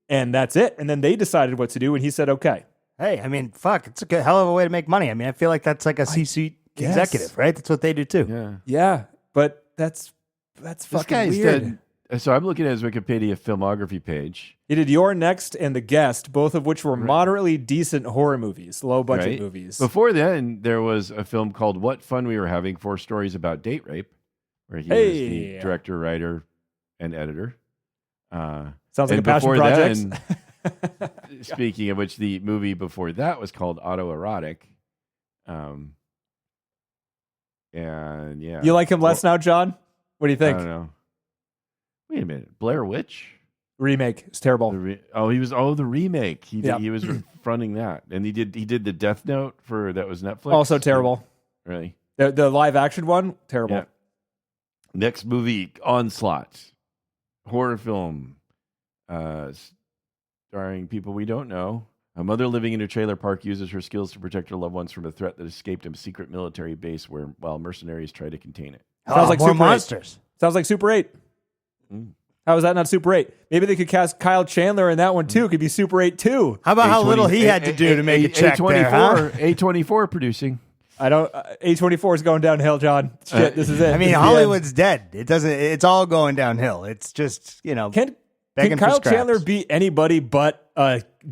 and that's it. And then they decided what to do, and he said, okay. Hey, I mean, fuck, it's a good, hell of a way to make money. I mean, I feel like that's like a C-suite guess. executive, right? That's what they do too. Yeah. Yeah, but that's This fucking guy's weird. done. So I'm looking at his Wikipedia filmography page. He did Your Next and The Guest, both of which were moderately decent horror movies, low-budget Right. movies. Before then, there was a film called What Fun We Were Having, 4 stories about date rape, where he was the director, writer, and editor. Sounds like and a passion before project. then, speaking of which, the movie before that was called Autoerotic. And yeah. You like him less now, John? What do you I think? don't know. Wait a minute. Blair Witch? Remake. It's terrible. He was the remake. He Yeah. was fronting that, and he did the Death Note that was Netflix. Also terrible. Really? The live action one, terrible. Yeah. Next movie, Onslaught, horror film, starring people we don't know. A mother living in a trailer park uses her skills to protect her loved ones from a threat that escaped a secret military base while mercenaries try to contain it. Sounds like more Super 8. monsters. Sounds like Super 8. How is that not Super 8? Maybe they could cast Kyle Chandler in that one too. It could be Super 8 too. How about how little he had to do to make a check there, huh? A24 producing. I don't. A24 is going downhill, John. Shit, this is it. I mean, Hollywood's dead. It doesn't. It's all going downhill. It's just Can begging Kyle for scraps. Chandler be anybody but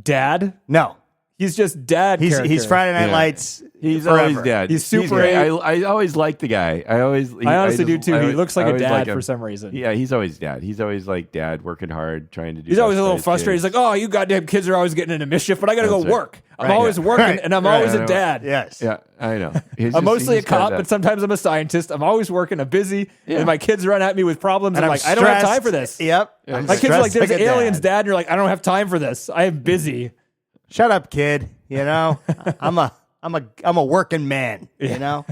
dad? No, He's just dad. he's Friday Night Lights. He's forever. always dad. He's Super great. 8. I always like the guy. I honestly do too. He looks like a dad for some reason. Yeah, he's always dad. He's always like dad, working hard, trying to do. He's always a little best for his frustrated. He's kids. like, "Oh, you goddamn kids are always getting into mischief, but I got to go That's right. work. I'm always working, and I'm always a dad. Yes. Yeah, I know. I'm mostly a cop, but sometimes I'm a scientist. I'm always working. I'm busy, and my kids run at me with problems. And I'm like, I don't have time for this. Yep. My kids are like, "There's like a aliens, dad. dad." And you're like, "I don't have time for this. I am busy." Shut up, kid. You know, I'm a working man. You know.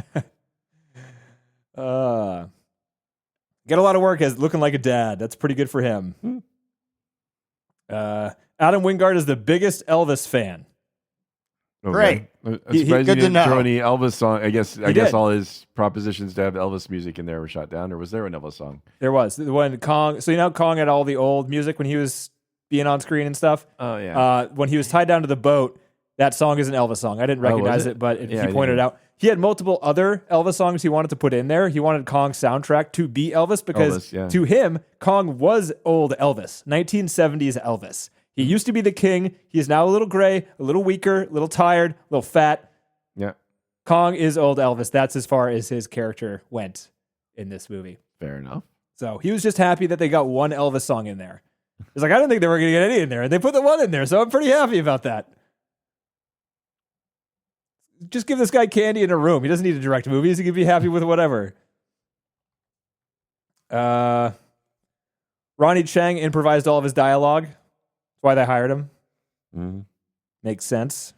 Get a lot of work as looking like a dad. That's pretty good for him. Adam Wingard is the biggest Elvis fan. Great. I'm He- surprised good he to didn't throw know. any Elvis song. I guess did. all his propositions to have Elvis music in there were shot down, or was there an Elvis song? There was when Kong. So Kong had all the old music when he was being on screen and stuff. Oh yeah. When he was tied down to the boat, that song is an Elvis song. I didn't recognize it? it, but Yeah, he I pointed it didn't. out. He had multiple other Elvis songs he wanted to put in there. He wanted Kong's soundtrack to be Elvis because Elvis, yeah. to him, Kong was old Elvis, 1970s Elvis. He used to be the king. He is now a little gray, a little weaker, a little tired, a little fat. Yeah. Kong is old Elvis. That's as far as his character went in this movie. Fair enough. So he was just happy that they got one Elvis song in there. He's like, I didn't think they were going to get any in there. And they put the one in there. So I'm pretty happy about that. Just give this guy candy in a room. He doesn't need to direct movies. He can be happy with whatever. Ronnie Chang improvised all of his dialogue. That's why they hired him. Mm-hmm. Makes sense.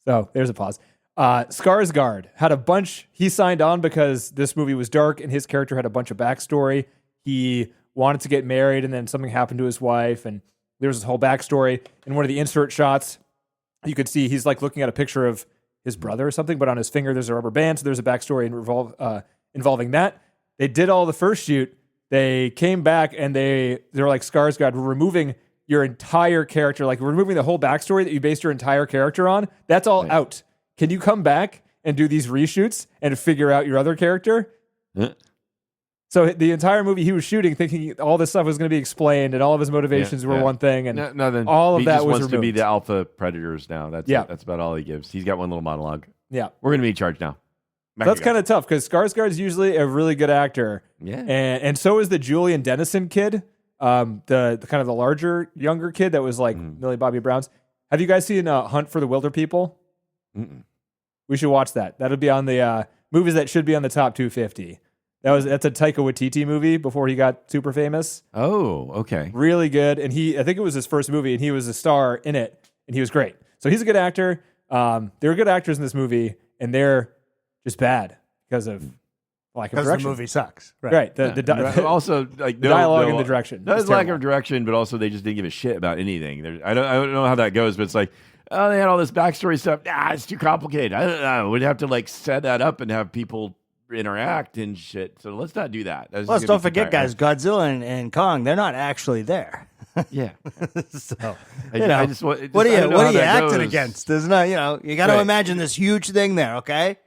So there's a pause. Skarsgård had a bunch. He signed on because this movie was dark and his character had a bunch of backstory. He wanted to get married and then something happened to his wife and there was this whole backstory. In one of the insert shots, you could see he's like looking at a picture of his brother or something, but on his finger there's a rubber band, so there's a backstory involving that. They did all the first shoot. They came back and they were like, Skarsgård, we're removing your entire character, like we're removing the whole backstory that you based your entire character on. That's all out. Can you come back and do these reshoots and figure out your other character? So the entire movie he was shooting, thinking all this stuff was going to be explained and all of his motivations were one thing, and Then all of he that just was wants to be removed. the alpha predators now. That's about all he gives. He's got one little monologue. Yeah, We're gonna be in charge now. that's kind of tough because Skarsgård's usually a really good actor. Yeah. and so is the Julian Dennison kid, the kind of the larger, younger kid that was like Millie Bobby Brown's. Have you guys seen Hunt for the Wilder People? Mm-mm. We should watch that. That'll be on the movies that should be on the top 250. That's a Taika Waititi movie before he got super famous. Oh, okay. Really good. And I think it was his first movie and he was a star in it and he was great. So he's a good actor. There are good actors in this movie and they're just bad because of lack of Because direction. the movie sucks. Right. The Also, like the dialogue and the direction. Not is as lack terrible. of direction, but also they just didn't give a shit about anything. I don't know how that goes, but it's like, oh, they had all this backstory stuff. It's too complicated. I don't know. We'd have to like set that up and have people interact and shit. So let's not do that. That's Plus, just don't gonna be too forget, guys, Godzilla and Kong, they're not actually there. Yeah. So, I just want. what are I don't know you how that acting goes. against? There's no, you got to Right. imagine this huge thing there, okay?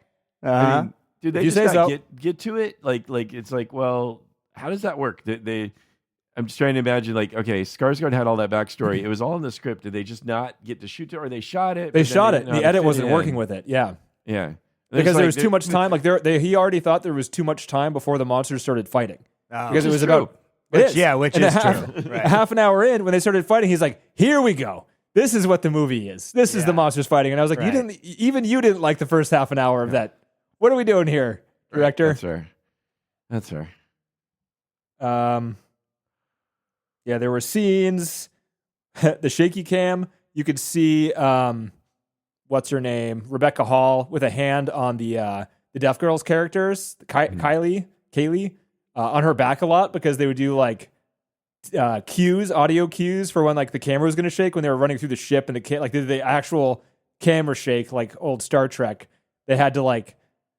I mean, dude, they If you just say gotta so. get to it. Like it's like, well, how does that work? I'm just trying to imagine, like, okay, Skarsgård had all that backstory. It was all in the script. Did they just not get to shoot it, or they shot it? They but then shot it. didn't know how The to edit fit wasn't it in? working with it. Yeah. Yeah, Because there was too much time. Like he already thought there was too much time before the monsters started fighting. Because it Which was is true. about Which is true. Right. Half an hour in, when they started fighting, he's like, "Here we go. This is what the movie is. This is the monsters fighting." And I was like, Right. you didn't like the first half an hour of that. What are we doing here, director?" That's fair. That's fair. Yeah, there were scenes. The shaky cam, you could see what's her name, Rebecca Hall, with a hand on the deaf girl's characters, Kaylee, on her back a lot because they would do like audio cues for when like the camera was going to shake when they were running through the ship and the actual camera shake like old Star Trek. They had to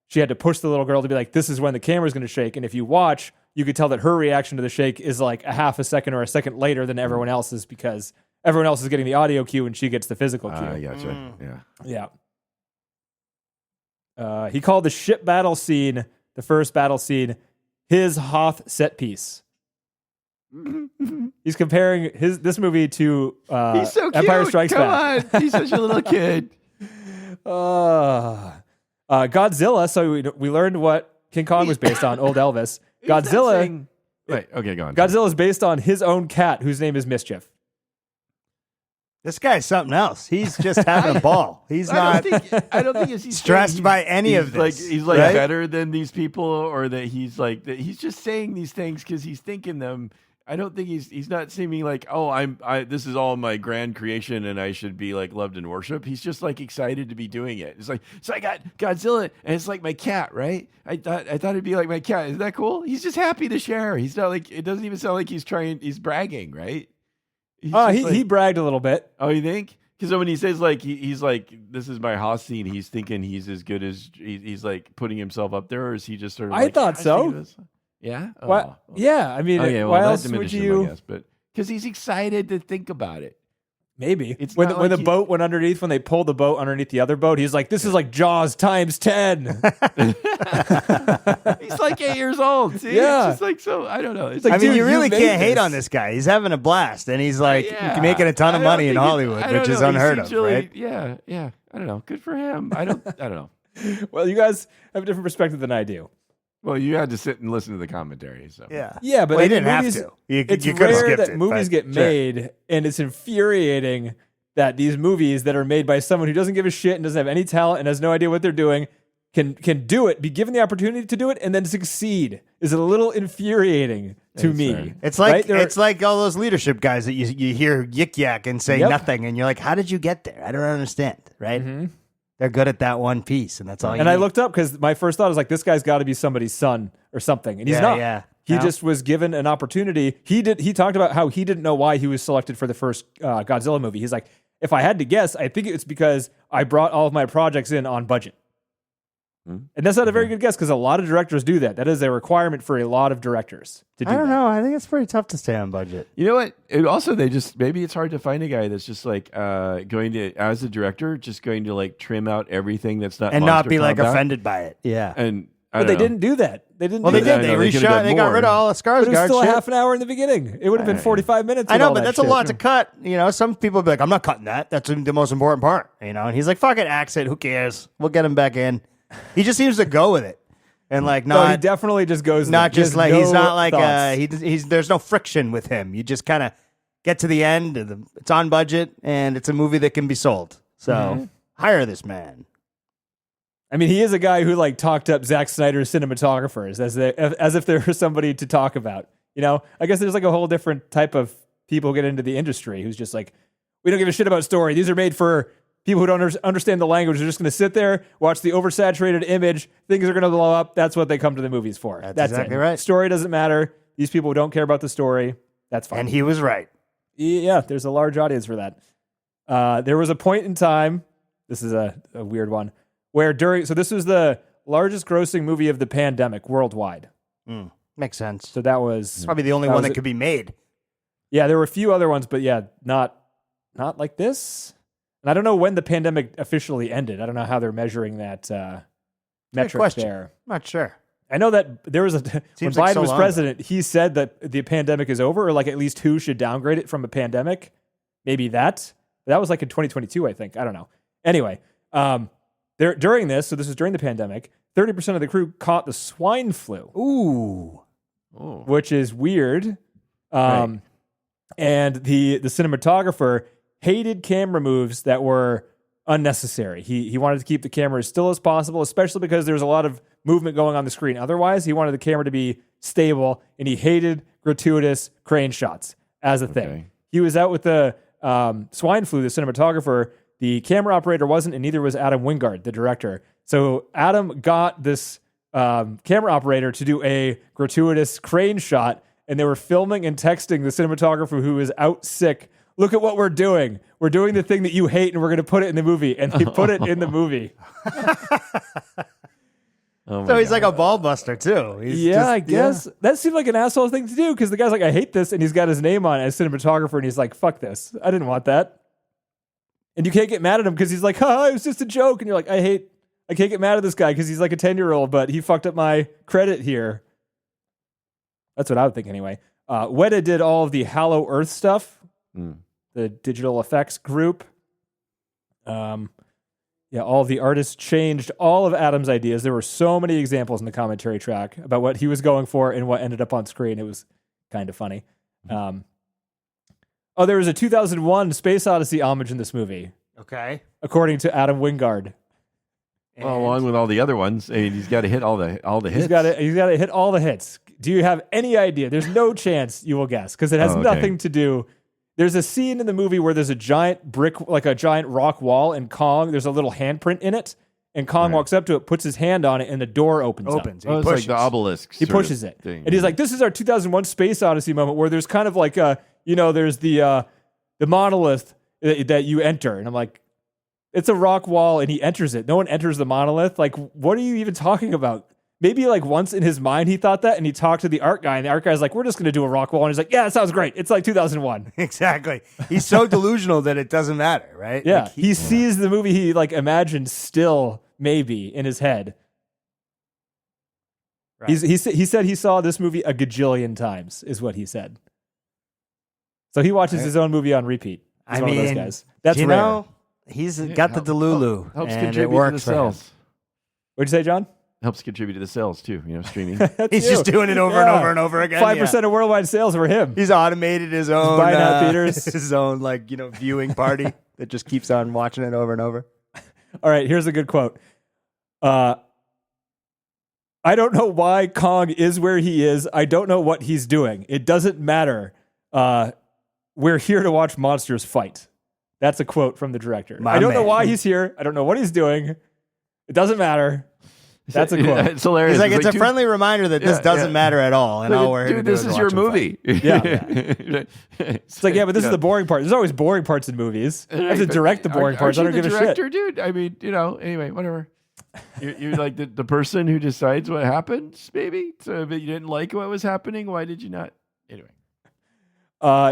she had to push the little girl to be like, this is when the camera's going to shake. And if you watch, you could tell that her reaction to the shake is like a half a second or a second later than everyone else's because everyone else is getting the audio cue and she gets the physical cue. Gotcha. Yeah. He called the ship battle scene, the first battle scene, his Hoth set piece. He's comparing this movie to He's so cute. Empire Strikes Back. Come on. He's such a little kid. Godzilla. So we learned what King Kong was based on, old Elvis. Godzilla. Wait, okay, go on. Godzilla is based on his own cat, whose name is Mischief. This guy's something else. He's just having a ball. He's I not don't think he's stressed by any of like this. he's like right? better than these people, or that he's like that he's just saying these things because he's thinking them. I don't think he's not seeming like, this is all my grand creation and I should be like loved and worshipped. He's just like excited to be doing it. It's like, so I got Godzilla and it's like my cat, right? I thought it'd be like my cat. Isn't that cool? He's just happy to share. He's not like, it doesn't even sound like he's bragging, right? He bragged a little bit. Oh, you think? Because when he says like he's like, this is my Hoth scene, he's thinking he's as good as he's like putting himself up there, or is he just sort of? I thought so. Yeah. What? Yeah. I mean, why else would you? I guess, but because he's excited to think about it. Maybe It's when not the like boat went underneath, when they pulled the boat underneath the other boat, he's like, "This is like Jaws times 10." He's like 8 years old. See? Yeah. It's just like, so I don't know. It's like, like, I mean, dude, you really made can't hate this. on this guy. He's having a blast, and he's like yeah. making a ton of I don't money in think Hollywood, I don't which is know. He unheard seems of, really, right? Yeah. I don't know. Good for him. I don't know. Well, you guys have a different perspective than I do. Well, you had to sit and listen to the commentary. So Yeah, Yeah, but well, I you mean, didn't have movies- to. You It's could have rare skipped that it. movies but get sure. made, and it's infuriating that these movies that are made by someone who doesn't give a shit and doesn't have any talent and has no idea what they're doing can do it, be given the opportunity to do it, and then succeed is a little infuriating to That's me. fair. It's like Right? it's like all those leadership guys that you hear yik yak and say Yep. nothing, and you're like, how did you get there? I don't understand. Right? They're good at that one piece, and that's all. And I looked up because my first thought was like, this guy's got to be somebody's son or something, and he's Yeah, not. yeah. He No. just was given an opportunity. He talked about how he didn't know why he was selected for the first Godzilla movie. He's like, if I had to guess, I think it's because I brought all of my projects in on budget. And that's not a very good guess because a lot of directors do that. That is a requirement for a lot of directors to do I don't that. know. I think it's pretty tough to stay on budget. You know what? And also, maybe it's hard to find a guy that's just like going to, as a director, just going to like trim out everything that's not And not monster be like combat. offended by it. Yeah. And But they didn't do that. They didn't. Well, do they that. did. They I know, they could've reshot. done They got more. rid of all the But it was Skarsgård still a shit. half an hour in the beginning. It would have been 45 minutes. I with know, all but that that's a shit. lot to cut. You know, some people be like, I'm not cutting that. That's the most important part. You know, and he's like, fuck it, axe it. Who cares? We'll get him back in. He just seems to go with it. And like, No, he not, definitely just goes. not there. He just has like, he's no not like, thoughts. he's there's no friction with him. You just kind of get to the end. And it's on budget and it's a movie that can be sold. So hire this man. I mean, he is a guy who like talked up Zack Snyder's cinematographers as if they were somebody to talk about. You know, I guess there's like a whole different type of people who get into the industry who's just like, we don't give a shit about story. These are made for people who don't understand the language. They're just going to sit there, watch the oversaturated image. Things are going to blow up. That's what they come to the movies for. That's exactly right. Story doesn't matter. These people who don't care about the story. That's fine. And he was right. Yeah, there's a large audience for that. There was a point in time, this is a weird one, where so this was the largest grossing movie of the pandemic worldwide. Makes sense. So that was Probably the only that one was that it. could be made. Yeah, there were a few other ones, but yeah, not like this. And I don't know when the pandemic officially ended. I don't know how they're measuring that metric question. there. Not sure. I know that there was when Seems Biden like so was long president, he said that the pandemic is over, or like at least who should downgrade it from a pandemic. Maybe that. That was like in 2022, I think. I don't know. Anyway, during this, so this was during the pandemic, 30% of the crew caught the swine flu. Ooh. Which is weird. Right. And the cinematographer hated camera moves that were unnecessary. He wanted to keep the camera as still as possible, especially because there was a lot of movement going on the screen. Otherwise, he wanted the camera to be stable, and he hated gratuitous crane shots. as a thing. Okay. He was out with the swine flu, the cinematographer. The camera operator wasn't, and neither was Adam Wingard, the director. So Adam got this camera operator to do a gratuitous crane shot, and they were filming and texting the cinematographer who was out sick. Look at what we're doing. We're doing the thing that you hate, and we're going to put it in the movie. And they put it in the movie. So he's like a ball buster too. I guess that seemed like an asshole thing to do because the guy's like, I hate this, and he's got his name on it as cinematographer, and he's like, fuck this. I didn't want that. And you can't get mad at him because he's like, it was just a joke. And you're like, I can't get mad at this guy because he's like a 10-year-old, but he fucked up my credit here. That's what I would think anyway. Weta did all of the Hallow Earth stuff, the digital effects group. All of the artists changed all of Adam's ideas. There were so many examples in the commentary track about what he was going for and what ended up on screen. It was kind of funny. There was a 2001 Space Odyssey homage in this movie. Okay. According to Adam Wingard. Well, along with all the other ones, I mean, he's got to hit all the hits. He's got to hit all the hits. Do you have any idea? There's no chance you will guess because it has nothing to do. There's a scene in the movie where there's a giant brick, like a giant rock wall, and Kong, there's a little handprint in it, and Kong walks up to it, puts his hand on it, and the door opens up. It's like the obelisk. He pushes it. Thing. And he's like, this is our 2001 Space Odyssey moment where there's kind of like there's the monolith that you enter. And I'm like, it's a rock wall, and he enters it. No one enters the monolith. Like, what are you even talking about? Maybe like once in his mind he thought that, and he talked to the art guy, and the art guy's like, we're just going to do a rock wall. And he's like, yeah, that sounds great. It's like 2001. Exactly. He's so delusional that it doesn't matter, right? Yeah. Like he sees the movie he like imagined still maybe in his head. Right. He said he saw this movie a gajillion times is what he said. So he watches his own movie on repeat. He's one of those guys. That's rare. He's got the Delulu. Helps and contribute it works to the sales. What'd you say, John? Helps contribute to the sales too, streaming. He's just doing it over and over and over again. 5% of worldwide sales for him. He's automated his own buying out theaters. his own viewing party that just keeps on watching it over and over. All right, here's a good quote. I don't know why Kong is where he is. I don't know what he's doing. It doesn't matter. We're here to watch monsters fight. That's a quote from the director. I don't know why he's here. I don't know what he's doing. It doesn't matter. That's a quote. It's hilarious. He's like, it's a friendly reminder that this doesn't matter at all. And all we're here to do this is your movie. It's like, but this is the boring part. There's always boring parts in movies. I have to direct the boring parts. I don't give a shit. Dude. I mean, anyway, whatever. You're like the person who decides what happens, maybe? So, but you didn't like what was happening. Why did you not? Anyway.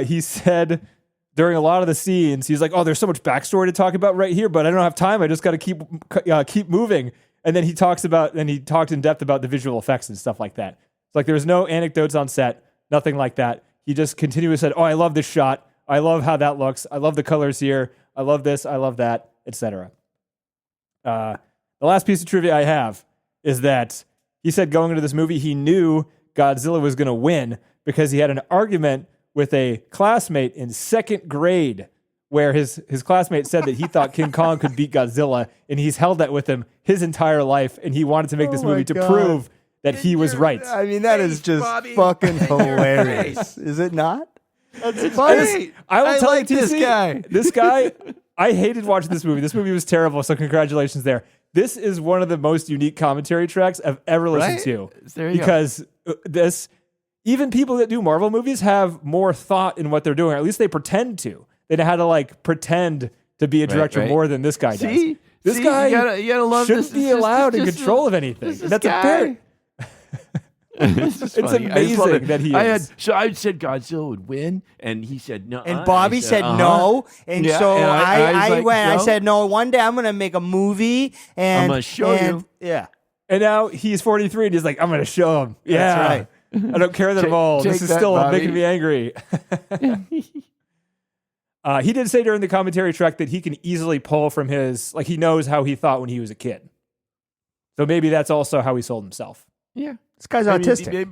He said during a lot of the scenes, he's like, there's so much backstory to talk about right here, but I don't have time. I just got to keep moving. And then he talked in depth about the visual effects and stuff like that. It's like there was no anecdotes on set, nothing like that. He just continuously said, I love this shot. I love how that looks. I love the colors here. I love this. I love that, etc. The last piece of trivia I have is that he said going into this movie, he knew Godzilla was going to win because he had an argument with a classmate in second grade where his classmate said that he thought King Kong could beat Godzilla, and he's held that with him his entire life, and he wanted to make this movie to prove that he was right. I mean, that is just fucking hilarious. Is it not? That's funny. I will tell like you, this guy. This guy, I hated watching this movie. This movie was terrible, so congratulations there. This is one of the most unique commentary tracks I've ever listened to. There you because this, even people that do Marvel movies have more thought in what they're doing, or at least they pretend to. They know how to pretend to be a director more than this guy does. This guy you gotta love shouldn't be allowed in control of anything. That's a it's amazing that he is. I said Godzilla would win, and he said no. And Bobby said no, and so I said no. One day I'm gonna make a movie, and I'm gonna show you. Yeah. And now he's 43, and he's like, I'm gonna show him. Yeah, that's right. I don't care that I'm old. This is still making me angry. He did say during the commentary track that he can easily pull from his, he knows how he thought when he was a kid. So maybe that's also how he sold himself. Yeah. This guy's autistic. He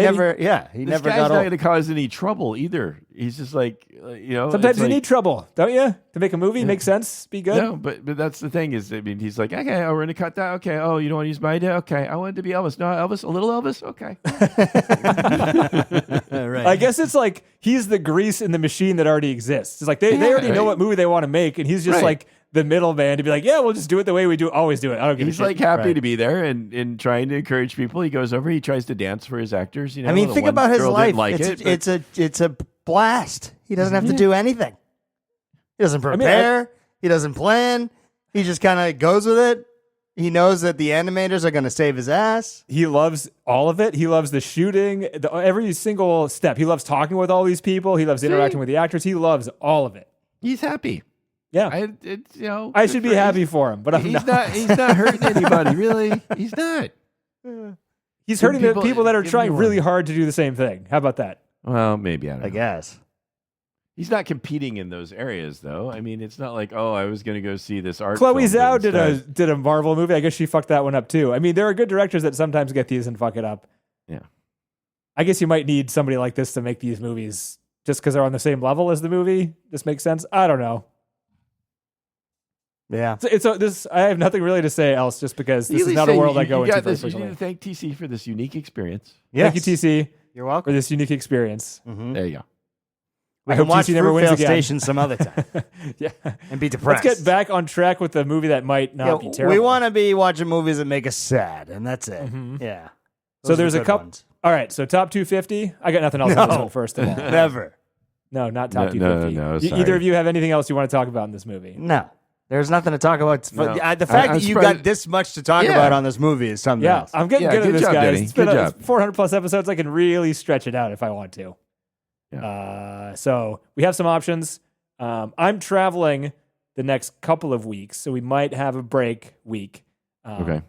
never got old. This guy's not going to cause any trouble either. He's just like, Sometimes it's you like, need trouble, don't you? To make a movie, make sense, be good. No, but that's the thing is, I mean, he's like, okay, we're going to cut that. Okay. Oh, you don't want to use my idea? Okay. I wanted to be Elvis. No, Elvis, a little Elvis? Okay. Right. I guess it's like he's the grease in the machine that already exists. It's like they already know what movie they want to make, and he's just like the middleman to be like, yeah, we'll just do it the way we always do it. I don't give a He's shit. like happy to be there and trying to encourage people. He goes over, he tries to dance for his actors. I mean, the think one about his girl life. didn't like It's a blast. He doesn't have to do anything. He doesn't prepare. He doesn't plan. He just kind of goes with it. He knows that the animators are going to save his ass. He loves all of it. He loves the shooting, every single step. He loves talking with all these people. He loves interacting with the actors. He loves all of it. He's happy. Yeah. I should be happy for him, but I'm not. He's not hurting anybody, really. He's not. He's hurting the people that are trying really hard to do the same thing. How about that? Well, maybe, I don't know. I guess. He's not competing in those areas, though. I mean, it's not like, I was going to go see this art. Chloe film, Zhao did a Marvel movie. I guess she fucked that one up too. I mean, there are good directors that sometimes get these and fuck it up. Yeah. I guess you might need somebody like this to make these movies just because they're on the same level as the movie. This makes sense. I don't know. Yeah. I have nothing really to say else, just because this is not a world I go into. You need to thank TC for this unique experience. Yes. Thank you, TC. You're welcome. For this unique experience. Mm-hmm. There you go. I hope watch TC never wins Fruitvale again. Station some other time. Yeah. And be depressed. Let's get back on track with the movie that might not be terrible. We want to be watching movies that make us sad, and that's it. Mm-hmm. Yeah. So there's a couple. All right. So top 250. I got nothing else on this one, first of all. Never. No, not top 250. No, either of you have anything else you want to talk about in this movie? No. There's nothing to talk about. No. The fact that you got this much to talk about on this movie is something else. I'm getting good at this, job, guys. Denny. It's been Good job. 400 plus episodes. I can really stretch it out if I want to. Yeah. So we have some options. I'm traveling the next couple of weeks, so we might have a break week. Okay.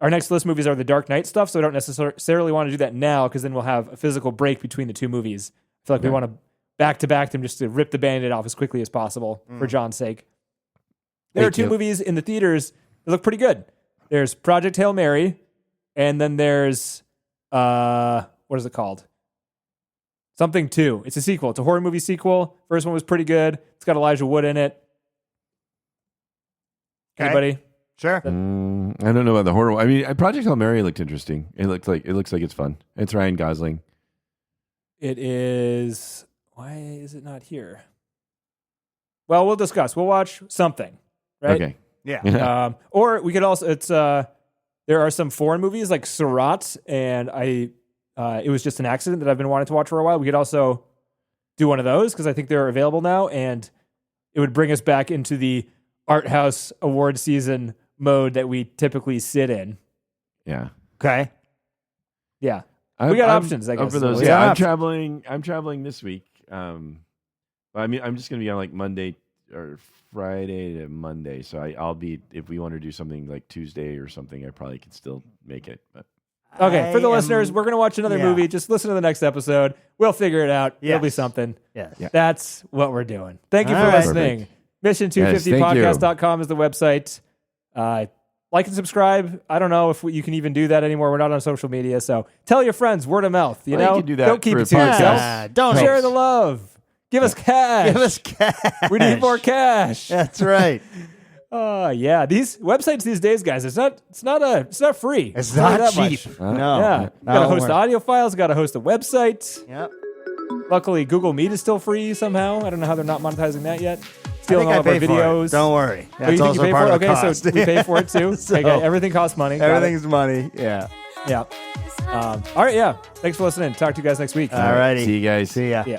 Our next list movies are the Dark Knight stuff, so I don't necessarily want to do that now because then we'll have a physical break between the two movies. I feel like we want to back-to-back them just to rip the Band-Aid off as quickly as possible for John's sake. There are two movies in the theaters that look pretty good. There's Project Hail Mary, and then there's, what is it called? Something 2. It's a sequel. It's a horror movie sequel. First one was pretty good. It's got Elijah Wood in it. Okay. Anybody? Sure. I don't know about the horror. I mean, Project Hail Mary looked interesting. It looks like it's fun. It's Ryan Gosling. It is. Why is it not here? Well, we'll discuss. We'll watch something. Right? Okay. Yeah. Or we could also. It's there are some foreign movies like Surat, and it was just an accident that I've been wanting to watch for a while. We could also do one of those because I think they're available now, and it would bring us back into the art house award season mode that we typically sit in. Yeah. Okay. Yeah. We got options, I guess. For those. So Yeah, I'm I'm traveling this week. I mean, I'm just going to be on like Monday or Friday to Monday. So I'll be, if we want to do something like Tuesday or something, I probably could still make it. But okay, for the listeners, we're going to watch another movie. Just listen to the next episode. We'll figure it out. It'll be something. Yes. Yeah. That's what we're doing. Thank you for All right. listening. Mission250podcast.com is the website. Like and subscribe. I don't know if you can even do that anymore. We're not on social media. So tell your friends, word of mouth. You know, can do that don't keep for it to a podcast. yourself. Don't Share the love. Give us cash. Give us cash. We need more cash. That's right. Yeah. These websites these days, guys, it's not free. It's really not that cheap. much. No. Yeah. Got to host the audio files. Got to host a website. Yep. Luckily, Google Meet is still free somehow. I don't know how they're not monetizing that yet. I Stealing think all I of our pay for videos. it. Don't worry. Oh, That's you think also you pay part for of it? the Okay, cost. so we pay for it too. So- Okay, everything costs money. Got it. Everything's money. Yeah. Yeah. All right, yeah. Thanks for listening. Talk to you guys next week. All righty. see you guys. See ya. Yeah.